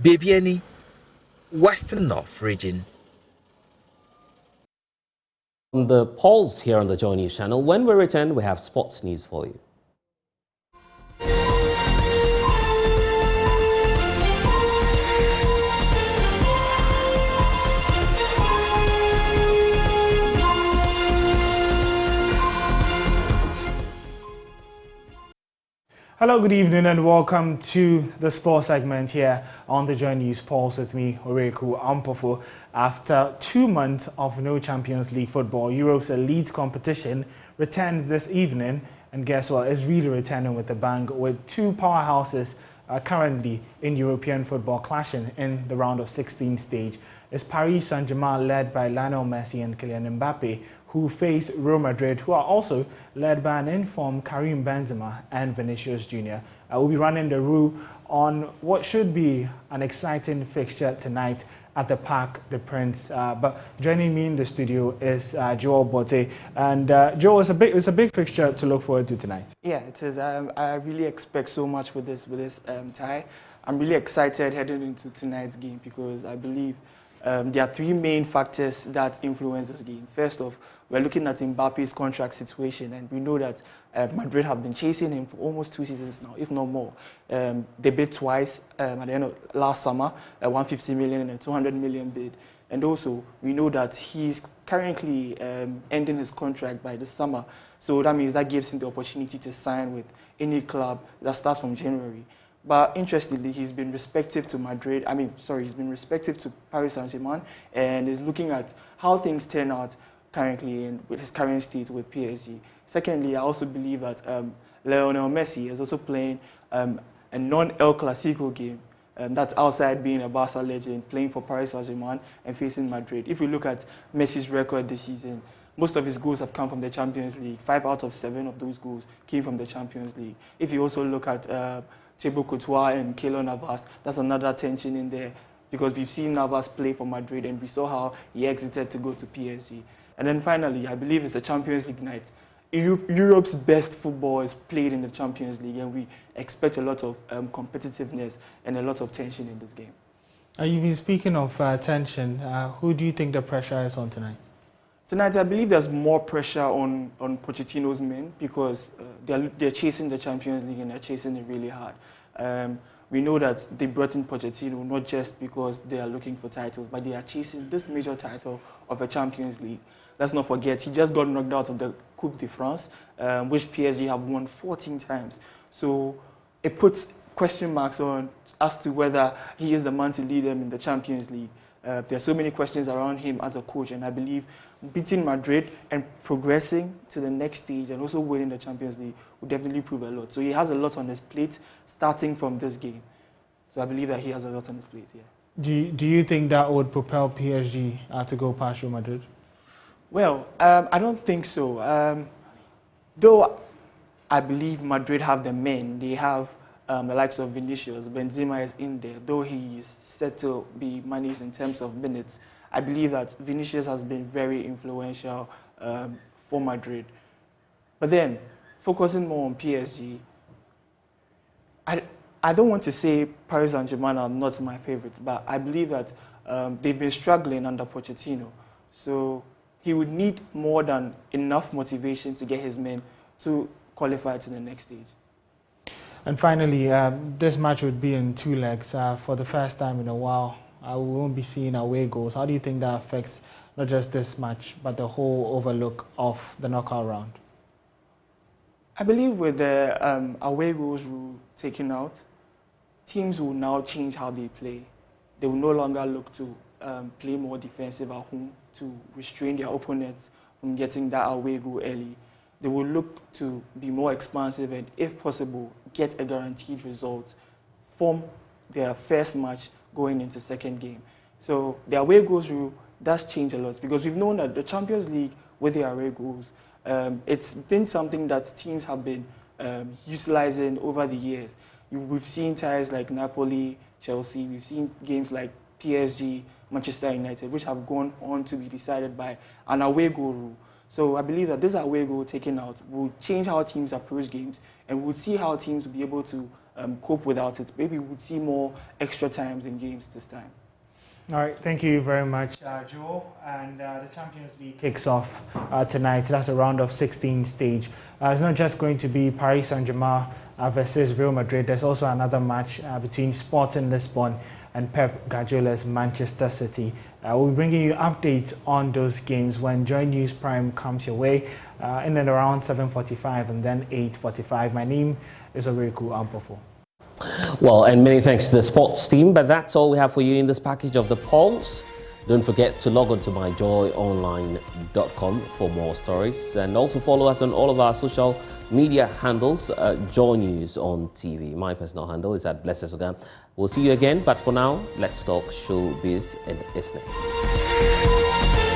Speaker 21: Bebiani, Western North region.
Speaker 1: The polls here on the Joy News channel. When we return, we have sports news for you.
Speaker 26: Hello, good evening and welcome to the sports segment here on the Joy News Pulse with me, Oreku Ampofo. After 2 months of no Champions League football, Europe's elite competition returns this evening, and guess what? It's really returning with a bang, with two powerhouses currently in European football clashing in the round of 16 stage. It's Paris Saint-Germain, led by Lionel Messi and Kylian Mbappe, who face Real Madrid, who are also led by an informed Karim Benzema and Vinicius Jr. We'll be running the rule on what should be an exciting fixture tonight at the Parc des Princes. But joining me in the studio is Joel Bote. And Joel, it's a big fixture to look forward to tonight.
Speaker 27: Yeah, it is. I really expect so much with this tie. I'm really excited heading into tonight's game because I believe there are three main factors that influence this game. First off, we're looking at Mbappe's contract situation, and we know that Madrid have been chasing him for almost 2 seasons now, if not more. They bid twice at the end of last summer, a 150 million and a 200 million bid. And also, we know that he's currently ending his contract by this summer. So that means that gives him the opportunity to sign with any club that starts from January. But interestingly, he's been respective to Madrid. He's been respective to Paris Saint-Germain, and is looking at how things turn out currently in with his current state with PSG. Secondly, I also believe that Lionel Messi is also playing a non-El Clasico game That's outside being a Barca legend, playing for Paris Saint-Germain and facing Madrid. If we look at Messi's record this season, most of his goals have come from the Champions League. 5 out of 7 of those goals came from the Champions League. If you also look at Thibaut Courtois and Keylor Navas, that's another tension in there, because we've seen Navas play for Madrid and we saw how he exited to go to PSG. And then finally, I believe it's the Champions League night. Europe's best football is played in the Champions League, and we expect a lot of competitiveness and a lot of tension in this game.
Speaker 26: You've been speaking of tension. Who do you think the pressure is on tonight?
Speaker 27: Tonight, I believe there's more pressure on Pochettino's men, because they're chasing the Champions League and they're chasing it really hard. We know that they brought in Pochettino not just because they are looking for titles, but they are chasing this major title of a Champions League. Let's not forget, he just got knocked out of the Coupe de France, which PSG have won 14 times. So it puts question marks on as to whether he is the man to lead them in the Champions League. There are so many questions around him as a coach, and I believe beating Madrid and progressing to the next stage and also winning the Champions League will definitely prove a lot. So he has a lot on his plate starting from this game. So I believe that he has a lot on his plate, yeah.
Speaker 26: Do you think that would propel PSG to go past Real Madrid?
Speaker 27: Well, I don't think so. Though I believe Madrid have the men. They have the likes of Vinicius. Benzema is in there. Though he is set to be managed in terms of minutes, I believe that Vinicius has been very influential for Madrid. But then, focusing more on PSG, I don't want to say Paris Saint-Germain are not my favorites, but I believe that they've been struggling under Pochettino. So he would need more than enough motivation to get his men to qualify to the next stage.
Speaker 26: And finally, this match would be in 2 legs. For the first time in a while, we won't be seeing away goals. How do you think that affects not just this match, but the whole overlook of the knockout round?
Speaker 27: I believe with the away goals rule taken out, teams will now change how they play. They will no longer look to play more defensive at home to restrain their opponents from getting that away goal early. They will look to be more expansive and, if possible, get a guaranteed result from their first match going into second game. So the away goals rule does change a lot, because we've known that the Champions League with the away goals, it's been something that teams have been utilizing over the years. We've seen ties like Napoli, Chelsea, we've seen games like PSG, Manchester United, which have gone on to be decided by an away goal rule. So I believe that this away goal taken out will change how teams approach games, and we'll see how teams will be able to cope without it. Maybe we'll see more extra times in games this time.
Speaker 26: All right, thank you very much, Joel. And the Champions League kicks off tonight. So that's a round of 16 stage. It's not just going to be Paris Saint-Germain versus Real Madrid. There's also another match between Sporting Lisbon and Pep Guardiola's Manchester City. We'll be bringing you updates on those games when JoyNews Prime comes your way in and around 7:45 and then 8:45. My name is Oreku Ampofo.
Speaker 1: Well, and many thanks to the sports team, but that's all we have for you in this package of the polls. Don't forget to log on to myjoyonline.com for more stories, and also follow us on all of our social media handles, JoyNews on TV. My personal handle is @BlessesOgan. We'll see you again, but for now, let's talk showbiz and it's next.